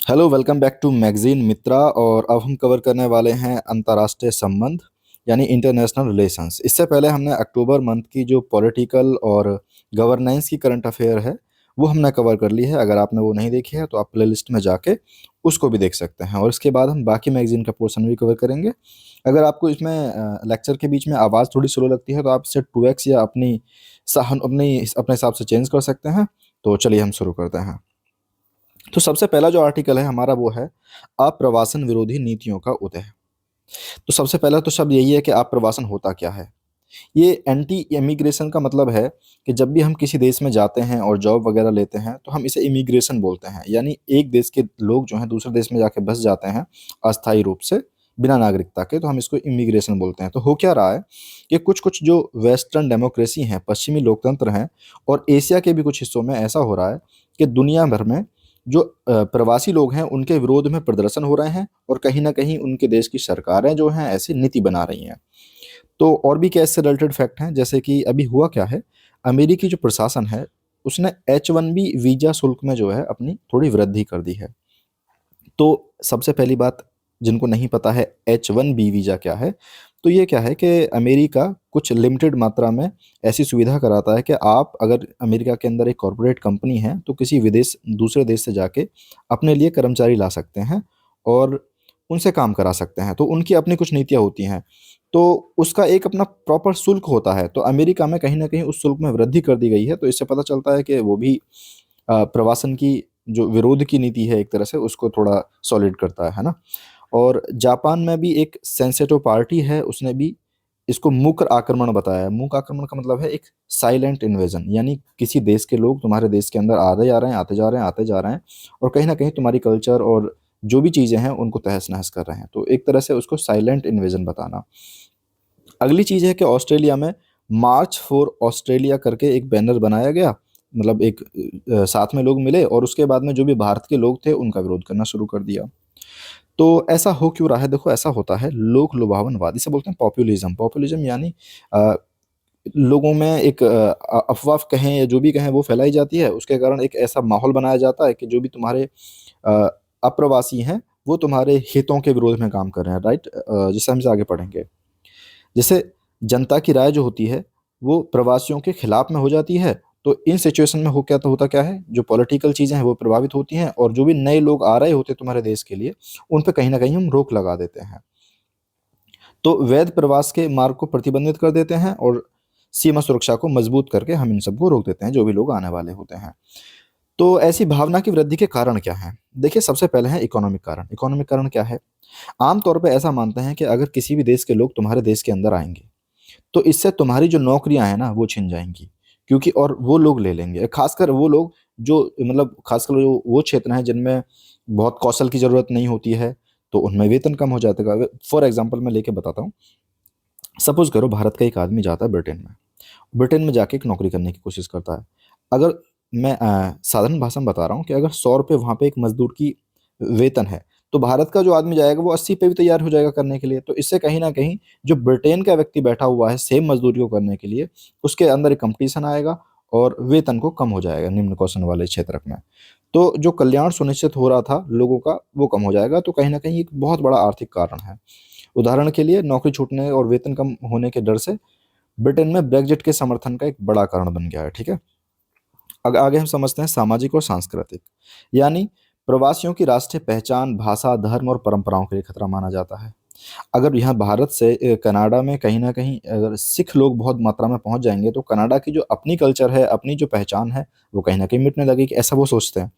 Hello, welcome back to magazine Mitra. और अब हम कवर करने वाले हैं अंतर्राष्ट्रीय संबंध यानी इंटरनेशनल रिलेशंस। इससे पहले हमने अक्टूबर मंथ की जो पॉलिटिकल और गवर्नेंस की करंट अफेयर है वो हमने कवर कर ली है। अगर आपने वो नहीं देखी है तो आप प्लेलिस्ट में जाके उसको भी देख सकते हैं, और इसके बाद हम बाकी मैगजीन का पोर्शन भी कवर करेंगे। अगर आपको इसमें लेक्चर के बीच में आवाज़ थोड़ी स्लो लगती है तो आप इसे 2x या अपने हिसाब से चेंज कर सकते हैं। तो चलिए हम शुरू करते हैं। तो सबसे पहला जो आर्टिकल है हमारा वो है अप्रवासन विरोधी नीतियों का उदय। तो सबसे पहला तो शब्द यही है कि अप्रवासन होता क्या है। ये एंटी इमिग्रेशन का मतलब है कि जब भी हम किसी देश में जाते हैं और जॉब वगैरह लेते हैं तो हम इसे इमिग्रेशन बोलते हैं, यानी एक देश के लोग जो हैं दूसरे देश में जाके बस जाते हैं अस्थायी रूप से बिना नागरिकता के, तो हम इसको इमिग्रेशन बोलते हैं। तो हो क्या रहा है कि कुछ कुछ जो वेस्टर्न डेमोक्रेसी हैं, पश्चिमी लोकतंत्र हैं, और एशिया के भी कुछ हिस्सों में ऐसा हो रहा है कि दुनिया भर में जो प्रवासी लोग हैं उनके विरोध में प्रदर्शन हो रहे हैं, और कहीं ना कहीं उनके देश की सरकारें जो हैं ऐसी नीति बना रही हैं। तो और भी क्या इससे रिलेटेड फैक्ट हैं, जैसे कि अभी हुआ क्या है, अमेरिकी जो प्रशासन है उसने H1B वीजा शुल्क में जो है अपनी थोड़ी वृद्धि कर दी है। तो सबसे पहली बात, जिनको नहीं पता है H1B वीजा क्या है, तो ये क्या है कि अमेरिका कुछ लिमिटेड मात्रा में ऐसी सुविधा कराता है कि आप अगर अमेरिका के अंदर एक कॉरपोरेट कंपनी है तो किसी विदेश दूसरे देश से जाके अपने लिए कर्मचारी ला सकते हैं और उनसे काम करा सकते हैं। तो उनकी अपनी कुछ नीतियाँ होती हैं, तो उसका एक अपना प्रॉपर शुल्क होता है। तो अमेरिका में कहीं ना कहीं उस शुल्क में वृद्धि कर दी गई है। तो इससे पता चलता है कि वो भी प्रवासन की जो विरोध की नीति है एक तरह से उसको थोड़ा सॉलिड करता है ना। और जापान में भी एक सेंसिटिव पार्टी है, उसने भी इसको मूक आक्रमण बताया है। मूक आक्रमण का मतलब है एक साइलेंट इन्वेजन, यानी किसी देश के लोग तुम्हारे देश के अंदर आते जा रहे हैं, आते जा रहे हैं, आते जा रहे हैं, और कहीं ना कहीं तुम्हारी कल्चर और जो भी चीज़ें हैं उनको तहस नहस कर रहे हैं। तो एक तरह से उसको साइलेंट इन्वेजन बताना। अगली चीज़ है कि ऑस्ट्रेलिया में मार्च फॉर ऑस्ट्रेलिया करके एक बैनर बनाया गया, मतलब एक साथ में लोग मिले और उसके बाद में जो भी भारत के लोग थे उनका विरोध करना शुरू कर दिया। तो ऐसा हो क्यों रहा है? देखो, ऐसा होता है लोक लुभावनवाद, इसे बोलते हैं पॉपुलिज्म। पॉपुलिज्म यानी अ, लोगों में एक अफवाह कहें या जो भी कहें वो फैलाई जाती है, उसके कारण एक ऐसा माहौल बनाया जाता है कि जो भी तुम्हारे अ, अप्रवासी हैं वो तुम्हारे हितों के विरोध में काम कर रहे हैं, राइट। जिससे हम इसे आगे पढ़ेंगे। जैसे जनता की राय जो होती है वो प्रवासियों के खिलाफ में हो जाती है। तो इन सिचुएशन में हो क्या तो होता क्या है, जो पॉलिटिकल चीज़ें हैं वो प्रभावित होती हैं, और जो भी नए लोग आ रहे होते हैं तुम्हारे देश के लिए उन पे कहीं ना कहीं हम रोक लगा देते हैं। तो वैध प्रवास के मार्ग को प्रतिबंधित कर देते हैं, और सीमा सुरक्षा को मजबूत करके हम इन सबको रोक देते हैं जो भी लोग आने वाले होते हैं। तो ऐसी भावना की वृद्धि के कारण क्या है? देखिए, सबसे पहले है इकोनॉमिक कारण। इकोनॉमिक कारण क्या है? आमतौर पे ऐसा मानते हैं कि अगर किसी भी देश के लोग तुम्हारे देश के अंदर आएंगे तो इससे तुम्हारी जो नौकरियां हैं ना वो छिन जाएंगी, क्योंकि और वो लोग ले लेंगे, खासकर वो लोग जो मतलब खासकर जो वो क्षेत्र हैं जिनमें बहुत कौशल की जरूरत नहीं होती है, तो उनमें वेतन कम हो जाता है। फॉर एग्जाम्पल मैं लेके बताता हूँ। सपोज करो भारत का एक आदमी जाता है ब्रिटेन में, ब्रिटेन में जाके एक नौकरी करने की कोशिश करता है। अगर मैं साधारण भाषा में बता रहा हूँ कि अगर 100 रुपये वहाँ पे एक मजदूर की वेतन है, तो भारत का जो आदमी जाएगा वो 80 पे भी तैयार हो जाएगा करने के लिए। तो इससे कहीं ना कहीं जो ब्रिटेन का व्यक्ति बैठा हुआ है सेम मजदूरी को करने के लिए, उसके अंदर एक कंपटीशन आएगा और वेतन को कम हो जाएगा निम्न कौशल वाले क्षेत्र में। तो जो कल्याण सुनिश्चित हो रहा था लोगों का वो कम हो जाएगा। तो कहीं ना कहीं एक बहुत बड़ा आर्थिक कारण है। उदाहरण के लिए नौकरी छूटने और वेतन कम होने के डर से ब्रिटेन में ब्रेग्जिट के समर्थन का एक बड़ा कारण बन गया है, ठीक है। आगे हम समझते हैं सामाजिक और सांस्कृतिक, यानी प्रवासियों की राष्ट्रीय पहचान, भाषा, धर्म और परंपराओं के लिए खतरा माना जाता है। अगर यहाँ भारत से कनाडा में कहीं ना कहीं अगर सिख लोग बहुत मात्रा में पहुंच जाएंगे तो कनाडा की जो अपनी कल्चर है, अपनी जो पहचान है, वो कहीं ना कहीं मिटने लगेगी, ऐसा वो सोचते हैं।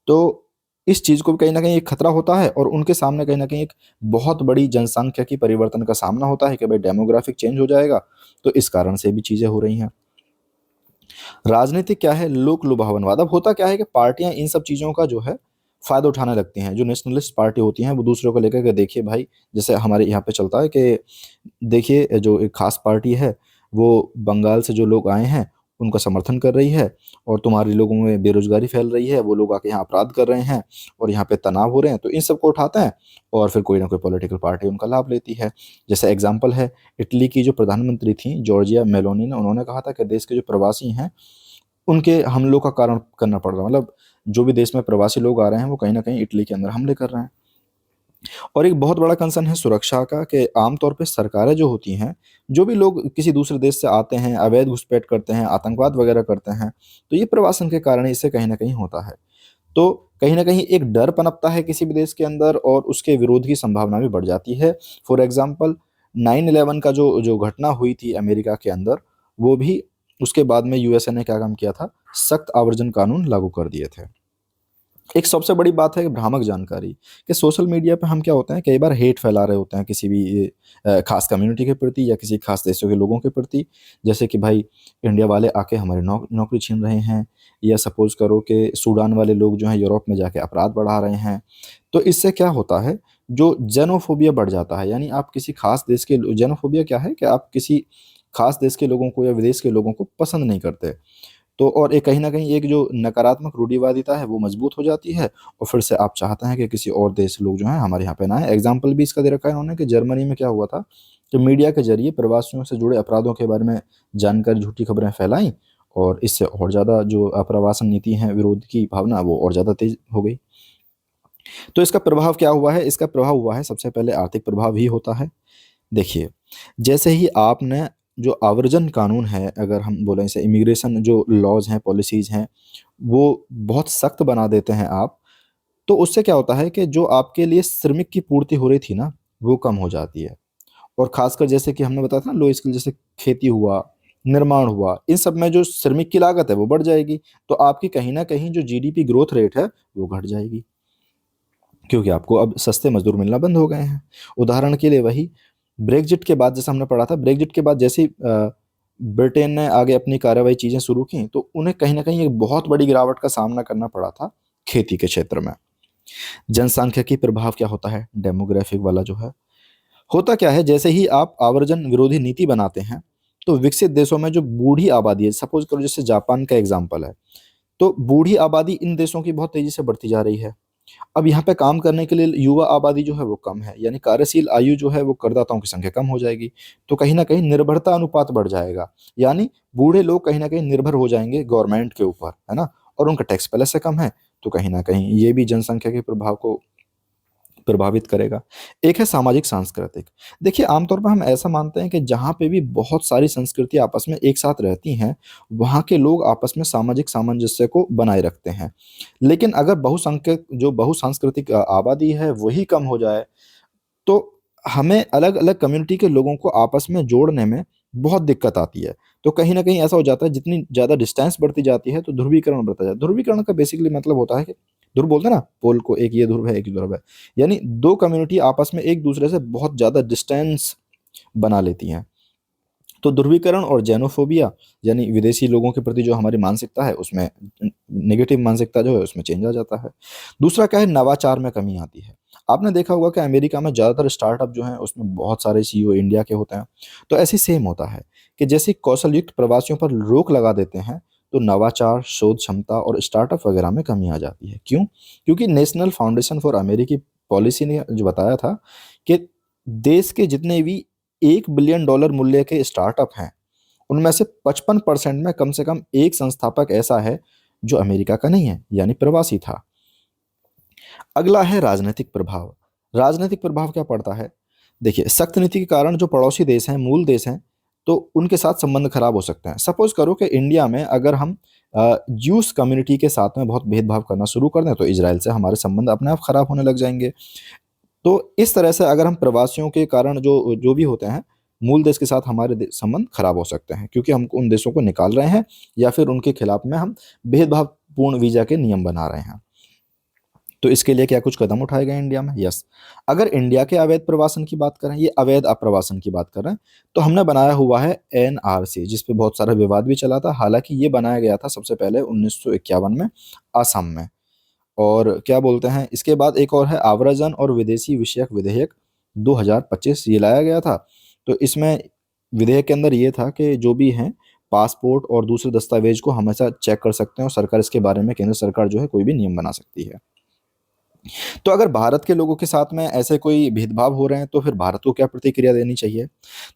तो इस चीज़ को भी कहीं ना कहीं एक खतरा होता है, और उनके सामने कहीं ना कहीं एक बहुत बड़ी जनसंख्या की परिवर्तन का सामना होता है कि भाई डेमोग्राफिक चेंज हो जाएगा। तो इस कारण से भी चीज़ें हो रही हैं। राजनीति क्या है? लोक लुभावनवाद। अब होता क्या है कि पार्टियां इन सब चीज़ों का जो है फायदा उठाने लगती हैं। जो नेशनलिस्ट पार्टी होती हैं वो दूसरों को लेकर के, देखिए भाई, जैसे हमारे यहाँ पे चलता है कि देखिए जो एक खास पार्टी है वो बंगाल से जो लोग आए हैं उनका समर्थन कर रही है, और तुम्हारे लोगों में बेरोजगारी फैल रही है, वो लोग आके यहाँ अपराध कर रहे हैं और यहाँ पे तनाव हो रहे हैं। तो इन सबको उठाते हैं और फिर कोई ना कोई पॉलिटिकल पार्टी उनका लाभ लेती है। जैसे एग्जाम्पल है, इटली की जो प्रधानमंत्री थी जॉर्जिया मेलोनी ने, उन्होंने कहा था कि देश के जो प्रवासी हैं उनके हमलों का कारण करना पड़ रहा, मतलब जो भी देश में प्रवासी लोग आ रहे हैं वो कहीं ना कहीं इटली के अंदर हमले कर रहे हैं। और एक बहुत बड़ा कंसर्न है सुरक्षा का, कि आमतौर पे सरकारें जो होती हैं, जो भी लोग किसी दूसरे देश से आते हैं, अवैध घुसपैठ करते हैं, आतंकवाद वगैरह करते हैं, तो ये प्रवासन के कारण इससे कहीं ना कहीं होता है। तो कहीं ना कहीं एक डर पनपता है किसी भी देश के अंदर, और उसके विरोध की संभावना भी बढ़ जाती है। फॉर एग्जाम्पल 9/11 का जो जो घटना हुई थी अमेरिका के अंदर, वो भी उसके बाद में यूएसए ने क्या काम किया था, सख्त आवर्जन कानून लागू कर दिए थे। एक सबसे बड़ी बात है भ्रामक जानकारी, कि सोशल मीडिया पे हम क्या होते हैं, कई बार हेट फैला रहे होते हैं किसी भी खास कम्युनिटी के प्रति या किसी खास देशों के लोगों के प्रति। जैसे कि भाई इंडिया वाले आके हमारी नौकरी छीन रहे हैं, या सपोज करो कि सूडान वाले लोग जो हैं यूरोप में जाके अपराध बढ़ा रहे हैं। तो इससे क्या होता है, जो जेनोफोबिया बढ़ जाता है, यानी आप किसी खास देश के, जेनोफोबिया क्या है कि आप किसी खास देश के लोगों को या विदेश के लोगों को पसंद नहीं करते। तो और एक कहीं न कहीं एक जो नकारात्मक रूढ़िवादिता है वो मजबूत हो जाती है, और फिर से आप चाहते हैं कि किसी और देश लोग जो हैं हमारे यहाँ पे ना आएँ। एग्ज़ाम्पल भी इसका दे रखा है इन्होंने, कि जर्मनी में क्या हुआ था, कि मीडिया के ज़रिए प्रवासियों से जुड़े अपराधों के बारे में जानकारी, झूठी खबरें फैलाई, और इससे और ज़्यादा जो अप्रवासन नीति है, विरोध की भावना वो और ज़्यादा तेज़ हो गई। तो इसका प्रभाव क्या हुआ है? इसका प्रभाव हुआ है, सबसे पहले आर्थिक प्रभाव ही होता है। देखिए, जैसे ही आपने जो आव्रजन कानून है, अगर हम बोलें इसे, इमिग्रेशन जो लॉज़ हैं, पॉलिसीज़ हैं, वो बहुत सख्त बना देते हैं आप, तो उससे क्या होता है कि जो आपके लिए श्रमिक की पूर्ति हो रही थी ना, वो कम हो जाती है। और ख़ासकर जैसे कि हमने बताया था ना, लो स्किल, जैसे खेती हुआ, निर्माण हुआ, इन सब में जो श्रमिक की लागत है वो बढ़ जाएगी, तो आपकी कहीं न कहीं जो जीडीपी ग्रोथ रेट है, वो घट जाएगी। क्योंकि आपको अब सस्ते मज़दूर मिलना बंद हो गए हैं। उदाहरण के लिए वही ब्रेक्जिट के बाद, जैसे हमने पढ़ा था, ब्रेक्जिट के बाद जैसे ही ब्रिटेन ने आगे अपनी कार्रवाई चीज़ें शुरू की, तो उन्हें कहीं न कहीं एक बहुत बड़ी गिरावट का सामना करना पड़ा था खेती के क्षेत्र में। जनसांख्यिकी प्रभाव क्या होता है, डेमोग्राफिक वाला जो है। होता क्या है, जैसे ही आप आवर्जन विरोधी नीति बनाते हैं, तो विकसित देशों में जो बूढ़ी आबादी है, सपोज़ करो जैसे जापान का एग्ज़ाम्पल है, तो बूढ़ी आबादी इन देशों की बहुत तेज़ी से बढ़ती जा रही है। अब यहाँ पे काम करने के लिए युवा आबादी जो है वो कम है, यानी कार्यशील आयु जो है वो करदाताओं की संख्या कम हो जाएगी, तो कहीं न कहीं निर्भरता अनुपात बढ़ जाएगा। यानी बूढ़े लोग कहीं न कहीं निर्भर हो जाएँगे गवर्नमेंट के ऊपर, है ना? और उनका टैक्स पहले से कम है, तो कहीं न कहीं ये भी जनसंख्या के प्रभाव को प्रभावित करेगा। एक है सामाजिक-सांस्कृतिक। देखिए, आमतौर पर हम ऐसा मानते हैं कि जहाँ पे भी बहुत सारी संस्कृति आपस में एक साथ रहती हैं, वहाँ के लोग आपस में सामाजिक सामंजस्य को बनाए रखते हैं। लेकिन अगर बहुसांस्कृतिक आबादी है, वही कम हो जाए, तो हमें अलग-अलग कम्युनिटी के लोगों को आपस में जोड़ने में बहुत दिक्कत आती है। तो कहीं न कहीं ऐसा हो जाता है, जितनी ज़्यादा डिस्टेंस बढ़ती जाती है, तो ध्रुवीकरण बढ़ता जाता है। ध्रुवीकरण का बेसिकली मतलब होता है कि ध्रुव बोलते हैं ना, पोल को, एक ये ध्रुव है, एक ये ध्रुव है। यानी 2 कम्युनिटी आपस में एक-दूसरे से बहुत ज़्यादा डिस्टेंस बना लेती हैं। तो ध्रुवीकरण और ज़ेनोफोबिया, यानी विदेशी लोगों के प्रति जो हमारी मानसिकता है, उसमें नेगेटिव मानसिकता जो है उसमें चेंज आ जाता है। दूसरा क्या है, नवाचार में कमी आती है। आपने देखा होगा कि अमेरिका में ज़्यादातर स्टार्टअप जो हैं उसमें बहुत सारे सीईओ इंडिया के होते हैं। तो ऐसे ही सेम होता है, कि जैसे कौशल युक्त प्रवासियों पर रोक लगा देते हैं, तो नवाचार, शोध क्षमता और स्टार्टअप वगैरह में कमी आ जाती है। क्यों? क्योंकि नेशनल फाउंडेशन फॉर अमेरिकी पॉलिसी ने जो बताया था, कि देश के जितने भी $1 बिलियन मूल्य के स्टार्टअप हैं, उनमें से 55% में कम से कम एक संस्थापक ऐसा है जो अमेरिका का नहीं है, यानी प्रवासी था। अगला है राजनीतिक प्रभाव। राजनीतिक प्रभाव क्या पड़ता है? देखिए, सख्त नीति के कारण जो पड़ोसी देश हैं, मूल देश हैं, तो उनके साथ संबंध खराब हो सकते हैं। सपोज़ करो कि इंडिया में अगर हम ज्यूस कम्युनिटी के साथ में बहुत भेदभाव करना शुरू कर दें, तो इज़राइल से हमारे संबंध अपने आप खराब होने लग जाएँगे। तो इस तरह से अगर हम प्रवासियों के कारण जो जो भी होते हैं, मूल देश के साथ हमारे संबंध खराब हो सकते हैं, क्योंकि हम उन देशों को निकाल रहे हैं, या फिर उनके खिलाफ में हम भेदभावपूर्ण वीज़ा के नियम बना रहे हैं। तो इसके लिए क्या कुछ कदम उठाए गए इंडिया में? यस। अगर इंडिया के अवैध प्रवासन की बात करें, ये अवैध अप्रवासन की बात कर रहे हैं, तो हमने बनाया हुआ है एनआरसी, जिस पे बहुत सारा विवाद भी चला था। हालाँकि ये बनाया गया था सबसे पहले 1951 में असम में। और क्या बोलते हैं, इसके बाद एक और है आव्रजन और विदेशी विषयक विधेयक 2025, ये लाया गया था। तो इसमें विधेयक के अंदर ये था कि जो भी हैं पासपोर्ट और दूसरे दस्तावेज को हमेशा चेक कर सकते हैं, और सरकार इसके बारे में, केंद्र सरकार जो है कोई भी नियम बना सकती है। तो अगर भारत के लोगों के साथ में ऐसे कोई भेदभाव हो रहे हैं तो फिर भारत को क्या प्रतिक्रिया देनी चाहिए?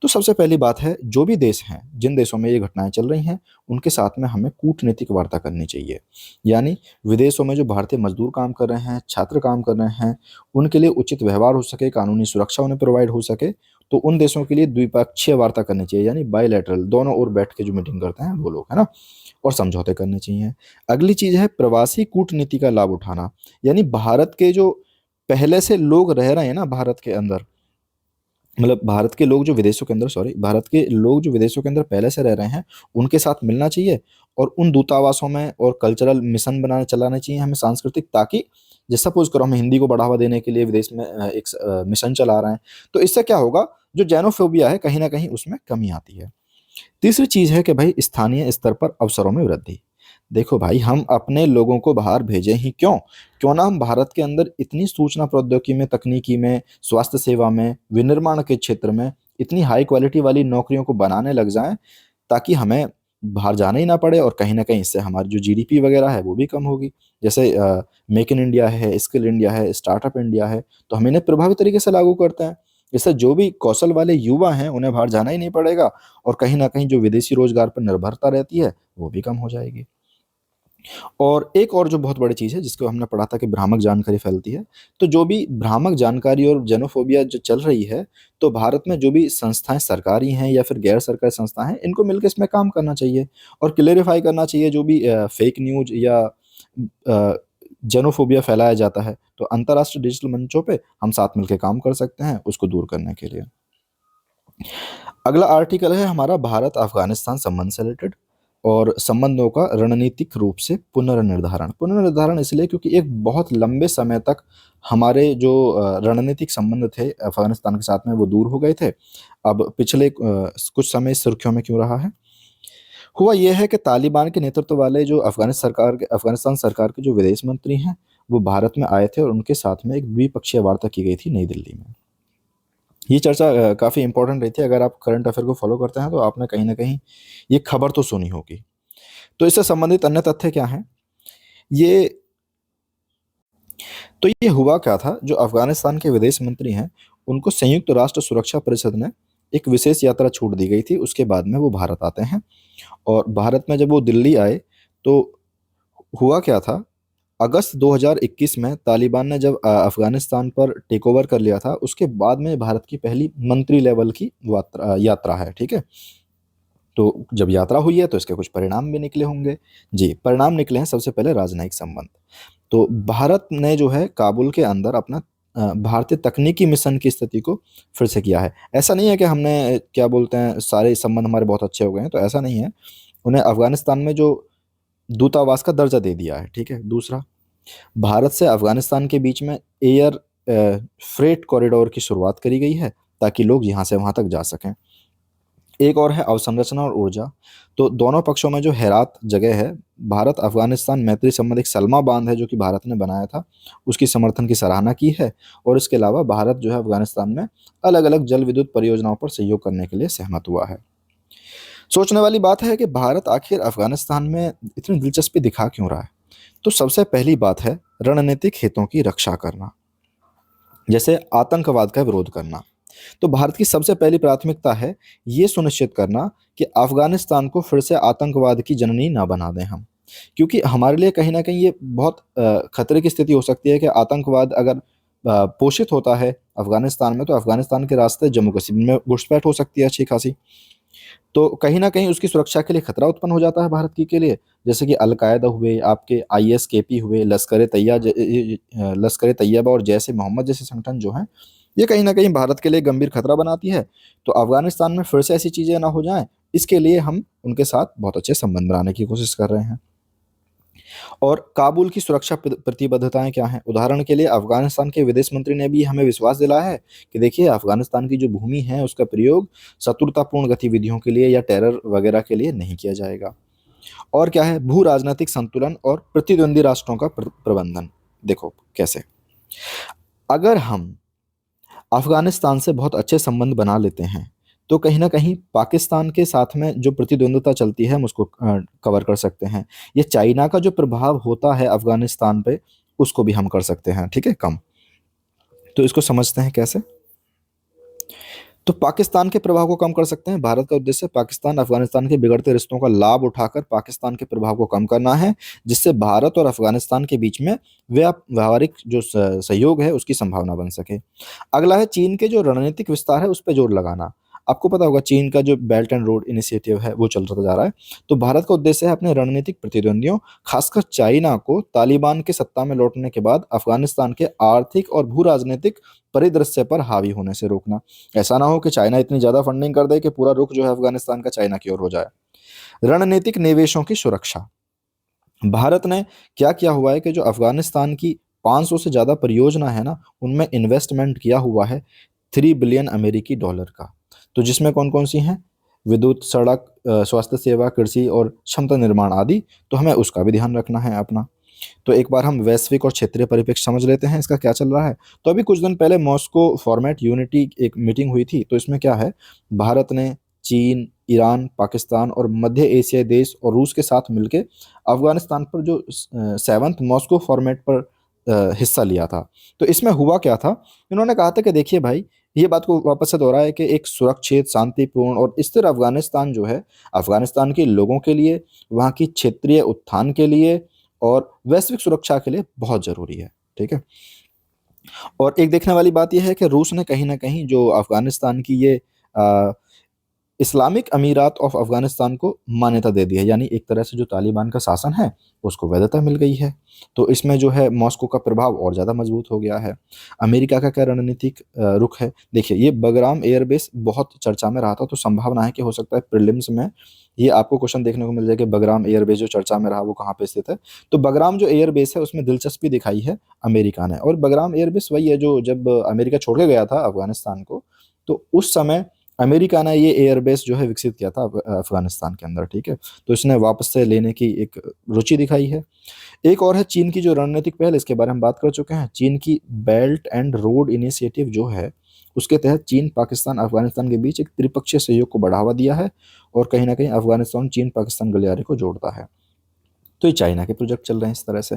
तो सबसे पहली बात है, जो भी देश हैं, जिन देशों में ये घटनाएँ चल रही हैं, उनके साथ में हमें कूटनीतिक वार्ता करनी चाहिए। यानी विदेशों में जो भारतीय मज़दूर काम कर रहे हैं, छात्र काम कर रहे हैं, उनके लिए उचित व्यवहार हो सके, कानूनी सुरक्षा उन्हें प्रोवाइड हो सके, तो उन देशों के लिए द्विपक्षीय वार्ता करनी चाहिए, यानी बायलैटरल, दोनों ओर बैठ के जो मीटिंग करते हैं वो लोग, है ना? और समझौते करने चाहिए। अगली चीज़ है प्रवासी कूटनीति का लाभ उठाना, यानी भारत के जो पहले से लोग रह रहे हैं ना भारत के अंदर, मतलब भारत के लोग जो विदेशों के अंदर, सॉरी, भारत के लोग जो विदेशों के अंदर पहले से रह रहे हैं, उनके साथ मिलना चाहिए और उन दूतावासों में और कल्चरल मिशन बनाने चलाने चाहिए हमें, सांस्कृतिक, ताकि जैसे सपोज करो हम हिंदी को बढ़ावा देने के लिए विदेश में एक मिशन चला रहे हैं, तो इससे क्या होगा, जो जेनोफोबिया है कहीं ना कहीं उसमें कमी आती है। तीसरी चीज़ है कि भाई स्थानीय स्तर पर अवसरों में वृद्धि। देखो भाई, हम अपने लोगों को बाहर भेजें ही क्यों? क्यों ना हम भारत के अंदर इतनी सूचना प्रौद्योगिकी में, तकनीकी में, स्वास्थ्य सेवा में, विनिर्माण के क्षेत्र में इतनी हाई क्वालिटी वाली नौकरियों को बनाने लग जाएँ, ताकि हमें बाहर जाना ही ना पड़े और कहीं न कहीं इससे हमारी जो जीडीपी वगैरह है वो भी कम होगी। जैसे मेक इन इंडिया है, स्किल इंडिया है, स्टार्टअप इंडिया है, तो हम इन्हें प्रभावी तरीके से लागू करते हैं। इससे जो भी कौशल वाले युवा हैं, उन्हें बाहर जाना ही नहीं पड़ेगा और कहीं न कहीं जो विदेशी रोज़गार पर निर्भरता रहती है, वो भी कम हो जाएगी। और एक और जो बहुत बड़ी चीज़ है जिसको हमने पढ़ा था कि भ्रामक जानकारी फैलती है, तो जो भी भ्रामक जानकारी और जेनोफोबिया जो चल रही है, तो भारत में जो भी संस्थाएँ सरकारी हैं या फिर गैर सरकारी संस्थाएँ हैं, इनको मिलके इसमें काम करना चाहिए और क्लेरिफ़ाई करना चाहिए जो भी फ़ेक न्यूज़ या जेनोफोबिया फैलाया जाता है, तो अंतर्राष्ट्रीय डिजिटल मंचों पे हम साथ मिलके काम कर सकते हैं उसको दूर करने के लिए। अगला आर्टिकल है हमारा भारत-अफ़गानिस्तान संबंध से रिलेटेड और संबंधों का रणनीतिक रूप से पुनर्निर्धारण। पुनर्निर्धारण इसलिए क्योंकि एक बहुत लंबे समय तक हमारे जो रणनीतिक संबंध थे अफ़गानिस्तान के साथ में वो दूर हो गए थे। अब पिछले कुछ समय इस सुर्खियों में क्यों रहा है? हुआ ये है कि तालिबान के नेतृत्व वाले जो अफ़गानिस्तान सरकार के जो विदेश मंत्री हैं, वो भारत में आए थे और उनके साथ में एक द्विपक्षीय वार्ता की गई थी नई दिल्ली में। ये चर्चा काफ़ी इम्पोर्टेंट रही थी। अगर आप करंट अफ़ेयर को फ़ॉलो करते हैं तो आपने कहीं न कहीं ये खबर तो सुनी होगी। तो इससे संबंधित अन्य तथ्य क्या हैं? ये ये हुआ क्या था, जो अफ़गानिस्तान के विदेश मंत्री हैं, उनको संयुक्त राष्ट्र सुरक्षा परिषद ने एक विशेष यात्रा छूट दी गई थी, उसके बाद में वो भारत आते हैं और भारत में जब वो दिल्ली आए, तो हुआ क्या था, अगस्त 2021 में तालिबान ने जब अफ़गानिस्तान पर टेक ओवर कर लिया था, उसके बाद में भारत की पहली मंत्री लेवल की यात्रा है, ठीक है? तो जब यात्रा हुई है, तो इसके कुछ परिणाम भी निकले होंगे। जी, परिणाम निकले हैं सबसे पहले राजनयिक संबंध। तो भारत ने जो है काबुल के अंदर अपना भारतीय तकनीकी मिशन की स्थिति को फिर से किया है। ऐसा नहीं है कि हमने क्या बोलते हैं सारे संबंध हमारे बहुत अच्छे हो गए हैं, तो ऐसा नहीं है। उन्हें अफ़गानिस्तान में जो दूतावास का दर्जा दे दिया है, ठीक है? दूसरा, भारत से अफ़गानिस्तान के बीच में एयर फ्रेट कॉरिडोर की शुरुआत करी गई है, ताकि लोग यहाँ से वहाँ तक जा सकें। एक और है अवसंरचना और ऊर्जा। तो दोनों पक्षों में जो हेरात जगह है, भारत-अफ़गानिस्तान मैत्री संबंध एक सल्मा बाँध है जो कि भारत ने बनाया था, उसकी समर्थन की सराहना की है और इसके अलावा भारत जो है अफ़गानिस्तान में अलग-अलग जल विद्युत परियोजनाओं पर सहयोग करने के लिए सहमत हुआ है। सोचने वाली बात है कि भारत आखिर अफ़गानिस्तान में इतनी दिलचस्पी दिखा क्यों रहा है? तो सबसे पहली बात है रणनीतिक हितों की रक्षा करना, जैसे आतंकवाद का विरोध करना। तो भारत की सबसे पहली प्राथमिकता है ये सुनिश्चित करना कि अफ़गानिस्तान को फिर से आतंकवाद की जननी ना बना दें हम। क्योंकि हमारे लिए कहीं न कहीं ये बहुत खतरे की स्थिति हो सकती है कि आतंकवाद अगर पोषित होता है अफ़गानिस्तान में, तो अफ़गानिस्तान के रास्ते जम्मू कश्मीर में घुसपैठ हो सकती है अच्छी खासी। तो कहीं न कहीं उसकी सुरक्षा के लिए खतरा उत्पन्न हो जाता है भारत के लिए। जैसे कि अल-कायदा हुए, आपके आईएस-केपी हुए, लश्कर ए तैयबा और जैश ए मोहम्मद जैसे संगठन जो हैं, ये कहीं न कहीं भारत के लिए गंभीर खतरा बनाती है। तो अफ़गानिस्तान में फिर से ऐसी चीज़ें ना हो जाएँ, इसके लिए हम उनके साथ बहुत अच्छे संबंध बनाने की कोशिश कर रहे हैं। और काबुल की सुरक्षा प्रतिबद्धताएँ क्या हैं? उदाहरण के लिए अफ़गानिस्तान के विदेश मंत्री ने भी हमें विश्वास दिलाया है कि देखिए अफ़गानिस्तान की जो भूमि है उसका प्रयोग शत्रुतापूर्ण गतिविधियों के लिए या टेरर वगैरह के लिए नहीं किया जाएगा। और क्या है? भू-राजनैतिक संतुलन और प्रतिद्वंदी राष्ट्रों का प्रबंधन। देखो कैसे? अगर हम अफ़गानिस्तान से बहुत अच्छे संबंध बना लेते हैं, तो कहीं न कहीं पाकिस्तान के साथ में जो प्रतिद्वंद्विता चलती है हम उसको कवर कर सकते हैं। ये चाइना का जो प्रभाव होता है अफ़गानिस्तान पे, उसको भी हम कर सकते हैं, ठीक है, कम। तो इसको समझते हैं कैसे। तो पाकिस्तान के प्रभाव को कम कर सकते हैं। भारत का उद्देश्य पाकिस्तान अफगानिस्तान के बिगड़ते रिश्तों का लाभ उठाकर पाकिस्तान के प्रभाव को कम करना है, जिससे भारत और अफगानिस्तान के बीच में व्यावहारिक जो सहयोग है उसकी संभावना बन सके। अगला है चीन के जो रणनीतिक विस्तार है उस पर जोर लगाना। आपको पता होगा चीन का जो बेल्ट एंड रोड इनिशिएटिव है वो चलता जा रहा है। तो भारत का उद्देश्य है अपने रणनीतिक प्रतिद्वंदियों, खासकर चाइना को तालिबान के सत्ता में लौटने के बाद अफगानिस्तान के आर्थिक और भू राजनीतिक परिदृश्य पर हावी होने से रोकना। ऐसा ना हो कि चाइना इतनी ज्यादा फंडिंग कर दे कि पूरा रुख जो है अफगानिस्तान का चाइना की ओर हो जाए। रणनीतिक निवेशों की सुरक्षा। भारत ने क्या किया हुआ है कि जो अफगानिस्तान की 500 से ज्यादा परियोजना है ना, उनमें इन्वेस्टमेंट किया हुआ है 3 बिलियन अमेरिकी डॉलर का। तो जिसमें कौन कौन सी हैं? विद्युत, सड़क, स्वास्थ्य सेवा, कृषि और क्षमता निर्माण आदि। तो हमें उसका भी ध्यान रखना है अपना। तो एक बार हम वैश्विक और क्षेत्रीय परिप्रेक्ष्य समझ लेते हैं इसका क्या चल रहा है। तो अभी कुछ दिन पहले मॉस्को फॉर्मेट यूनिटी एक मीटिंग हुई थी। तो इसमें क्या है, भारत ने चीन, ईरान, पाकिस्तान और मध्य एशियाई देश और रूस के साथ मिलकर अफगानिस्तान पर जो 7th मॉस्को फॉर्मेट पर हिस्सा लिया था। तो इसमें हुआ क्या था, इन्होंने कहा था कि देखिए भाई, ये बात को वापस से दोहराया है कि एक सुरक्षित, शांतिपूर्ण और स्थिर अफगानिस्तान जो है, अफगानिस्तान के लोगों के लिए, वहाँ की क्षेत्रीय उत्थान के लिए और वैश्विक सुरक्षा के लिए बहुत जरूरी है, ठीक है। और एक देखने वाली बात यह है कि रूस ने कहीं ना कहीं जो अफगानिस्तान की ये इस्लामिक अमीरात ऑफ अफगानिस्तान को मान्यता दे दी है, यानी एक तरह से जो तालिबान का शासन है उसको वैधता मिल गई है। तो इसमें जो है मॉस्को का प्रभाव और ज़्यादा मजबूत हो गया है। अमेरिका का क्या रणनीतिक रुख है, देखिए ये बगराम एयरबेस बहुत चर्चा में रहा था। तो संभावना है कि हो सकता है प्रीलिम्स में ये आपको क्वेश्चन देखने को मिल जाए कि बगराम एयरबेस जो चर्चा में रहा वो कहाँ पे स्थित है। तो बगराम जो एयरबेस है उसमें दिलचस्पी दिखाई है अमेरिका ने। और बगराम एयरबेस वही है जो जब अमेरिका छोड़ के गया था अफगानिस्तान को, तो उस समय अमेरिका ने ये एयरबेस जो है विकसित किया था अफगानिस्तान के अंदर, ठीक है। तो इसने वापस से लेने की एक रुचि दिखाई है। एक और है चीन की जो रणनीतिक पहल, इसके बारे में बात कर चुके हैं। चीन की बेल्ट एंड रोड इनिशिएटिव जो है उसके तहत चीन, पाकिस्तान, अफगानिस्तान के बीच एक त्रिपक्षीय सहयोग को बढ़ावा दिया है और कहीं ना कहीं अफगानिस्तान चीन पाकिस्तान गलियारे को जोड़ता है। तो ये चाइना के प्रोजेक्ट चल रहे हैं इस तरह से।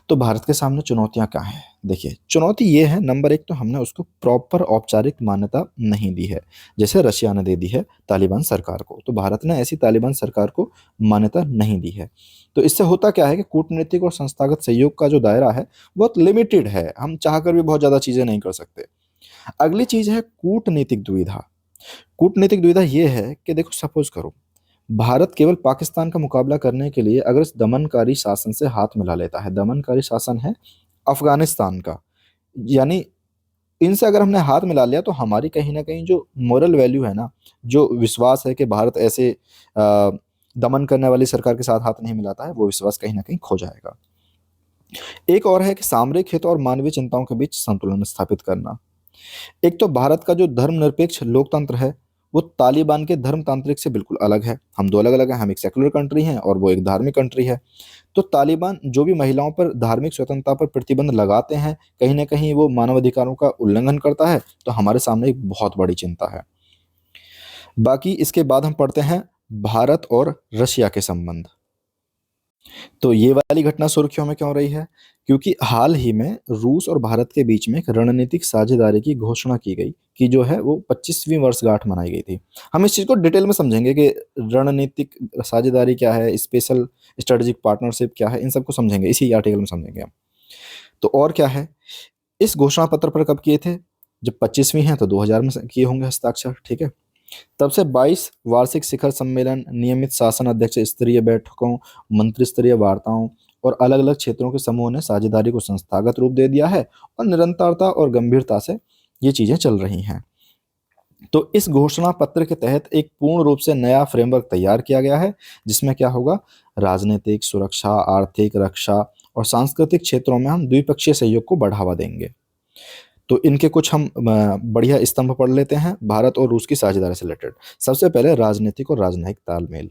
तो भारत के सामने चुनौतियां क्या हैं? देखिए चुनौती ये है, नंबर एक तो हमने उसको प्रॉपर औपचारिक मान्यता नहीं दी है, जैसे रशिया ने दे दी है तालिबान सरकार को। तो भारत ने ऐसी तालिबान सरकार को मान्यता नहीं दी है। तो इससे होता क्या है कि कूटनीतिक और संस्थागत सहयोग का जो दायरा है बहुत लिमिटेड है, हम चाहकर भी बहुत ज्यादा चीजें नहीं कर सकते। अगली चीज है कूटनीतिक दुविधा। कूटनीतिक दुविधा ये है कि देखो सपोज करो भारत केवल पाकिस्तान का मुकाबला करने के लिए अगर इस दमनकारी शासन से हाथ मिला लेता है, दमनकारी शासन है अफगानिस्तान का, यानी इनसे अगर हमने हाथ मिला लिया तो हमारी कहीं ना कहीं जो मोरल वैल्यू है ना, जो विश्वास है कि भारत ऐसे दमन करने वाली सरकार के साथ हाथ नहीं मिलाता है, वो विश्वास कहीं ना कहीं खो जाएगा। एक और है कि सामरिक हित और मानवीय चिंताओं के बीच संतुलन स्थापित करना। एक तो भारत का जो धर्मनिरपेक्ष लोकतंत्र है वो तालिबान के धर्मतांत्रिक से बिल्कुल अलग है। हम दो अलग अलग हैं, हम एक सेकुलर कंट्री हैं और वो एक धार्मिक कंट्री है। तो तालिबान जो भी महिलाओं पर धार्मिक स्वतंत्रता पर प्रतिबंध लगाते हैं, कहीं ना कहीं वो मानवाधिकारों का उल्लंघन करता है। तो हमारे सामने एक बहुत बड़ी चिंता है। बाकी इसके बाद हम पढ़ते हैं भारत और रशिया के संबंध। तो ये वाली घटना सुर्खियों में क्यों रही है? क्योंकि हाल ही में रूस और भारत के बीच में एक रणनीतिक साझेदारी की घोषणा की गई कि जो है वो 25वीं वर्षगांठ मनाई गई थी। हम इस चीज़ को डिटेल में समझेंगे कि रणनीतिक साझेदारी क्या है, स्पेशल स्ट्रेटेजिक पार्टनरशिप क्या है, इन सबको समझेंगे इसी आर्टिकल में समझेंगे हम। तो और क्या है, इस घोषणा पत्र पर कब किए थे? जब 25वीं है तो 2000 में किए होंगे हस्ताक्षर, ठीक है। तब से 22 वार्षिक शिखर सम्मेलन, नियमित शासन अध्यक्ष स्तरीय बैठकों, मंत्री स्तरीय वार्ताओं और अलग अलग क्षेत्रों के समूह ने साझेदारी को संस्थागत रूप दे दिया है और निरंतरता और गंभीरता से ये चीजें चल रही हैं। तो इस घोषणा पत्र के तहत एक पूर्ण रूप से नया फ्रेमवर्क तैयार किया गया है, जिसमें क्या होगा, राजनीतिक, सुरक्षा, आर्थिक, रक्षा और सांस्कृतिक क्षेत्रों में हम द्विपक्षीय सहयोग को बढ़ावा देंगे। तो इनके कुछ हम बढ़िया स्तंभ पढ़ लेते हैं भारत और रूस की साझेदारी से रिलेटेड। सबसे पहले राजनीतिक और राजनयिक तालमेल।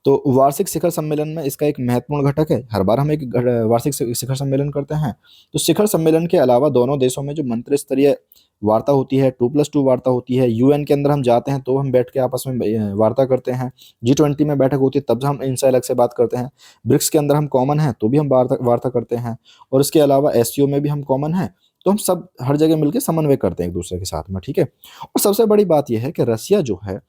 तो वार्षिक शिखर सम्मेलन में इसका एक महत्वपूर्ण घटक है। हर बार हम एक वार्षिक शिखर सम्मेलन करते हैं। तो शिखर सम्मेलन के अलावा दोनों देशों में जो मंत्री स्तरीय वार्ता होती है, 2+2 वार्ता होती है। यूएन के अंदर हम जाते हैं तो हम बैठ के आपस में वार्ता करते हैं। G20 में बैठक होती है तब हम इनसे अलग से बात करते हैं। ब्रिक्स के अंदर हम कॉमन हैं तो भी हम वार्ता वार्ता करते हैं। और इसके अलावा एससीओ में भी हम कॉमन हैं, तो हम सब हर जगह मिलकर समन्वय करते हैं एक दूसरे के साथ में, ठीक है। और सबसे बड़ी बात यह है कि रसिया जो है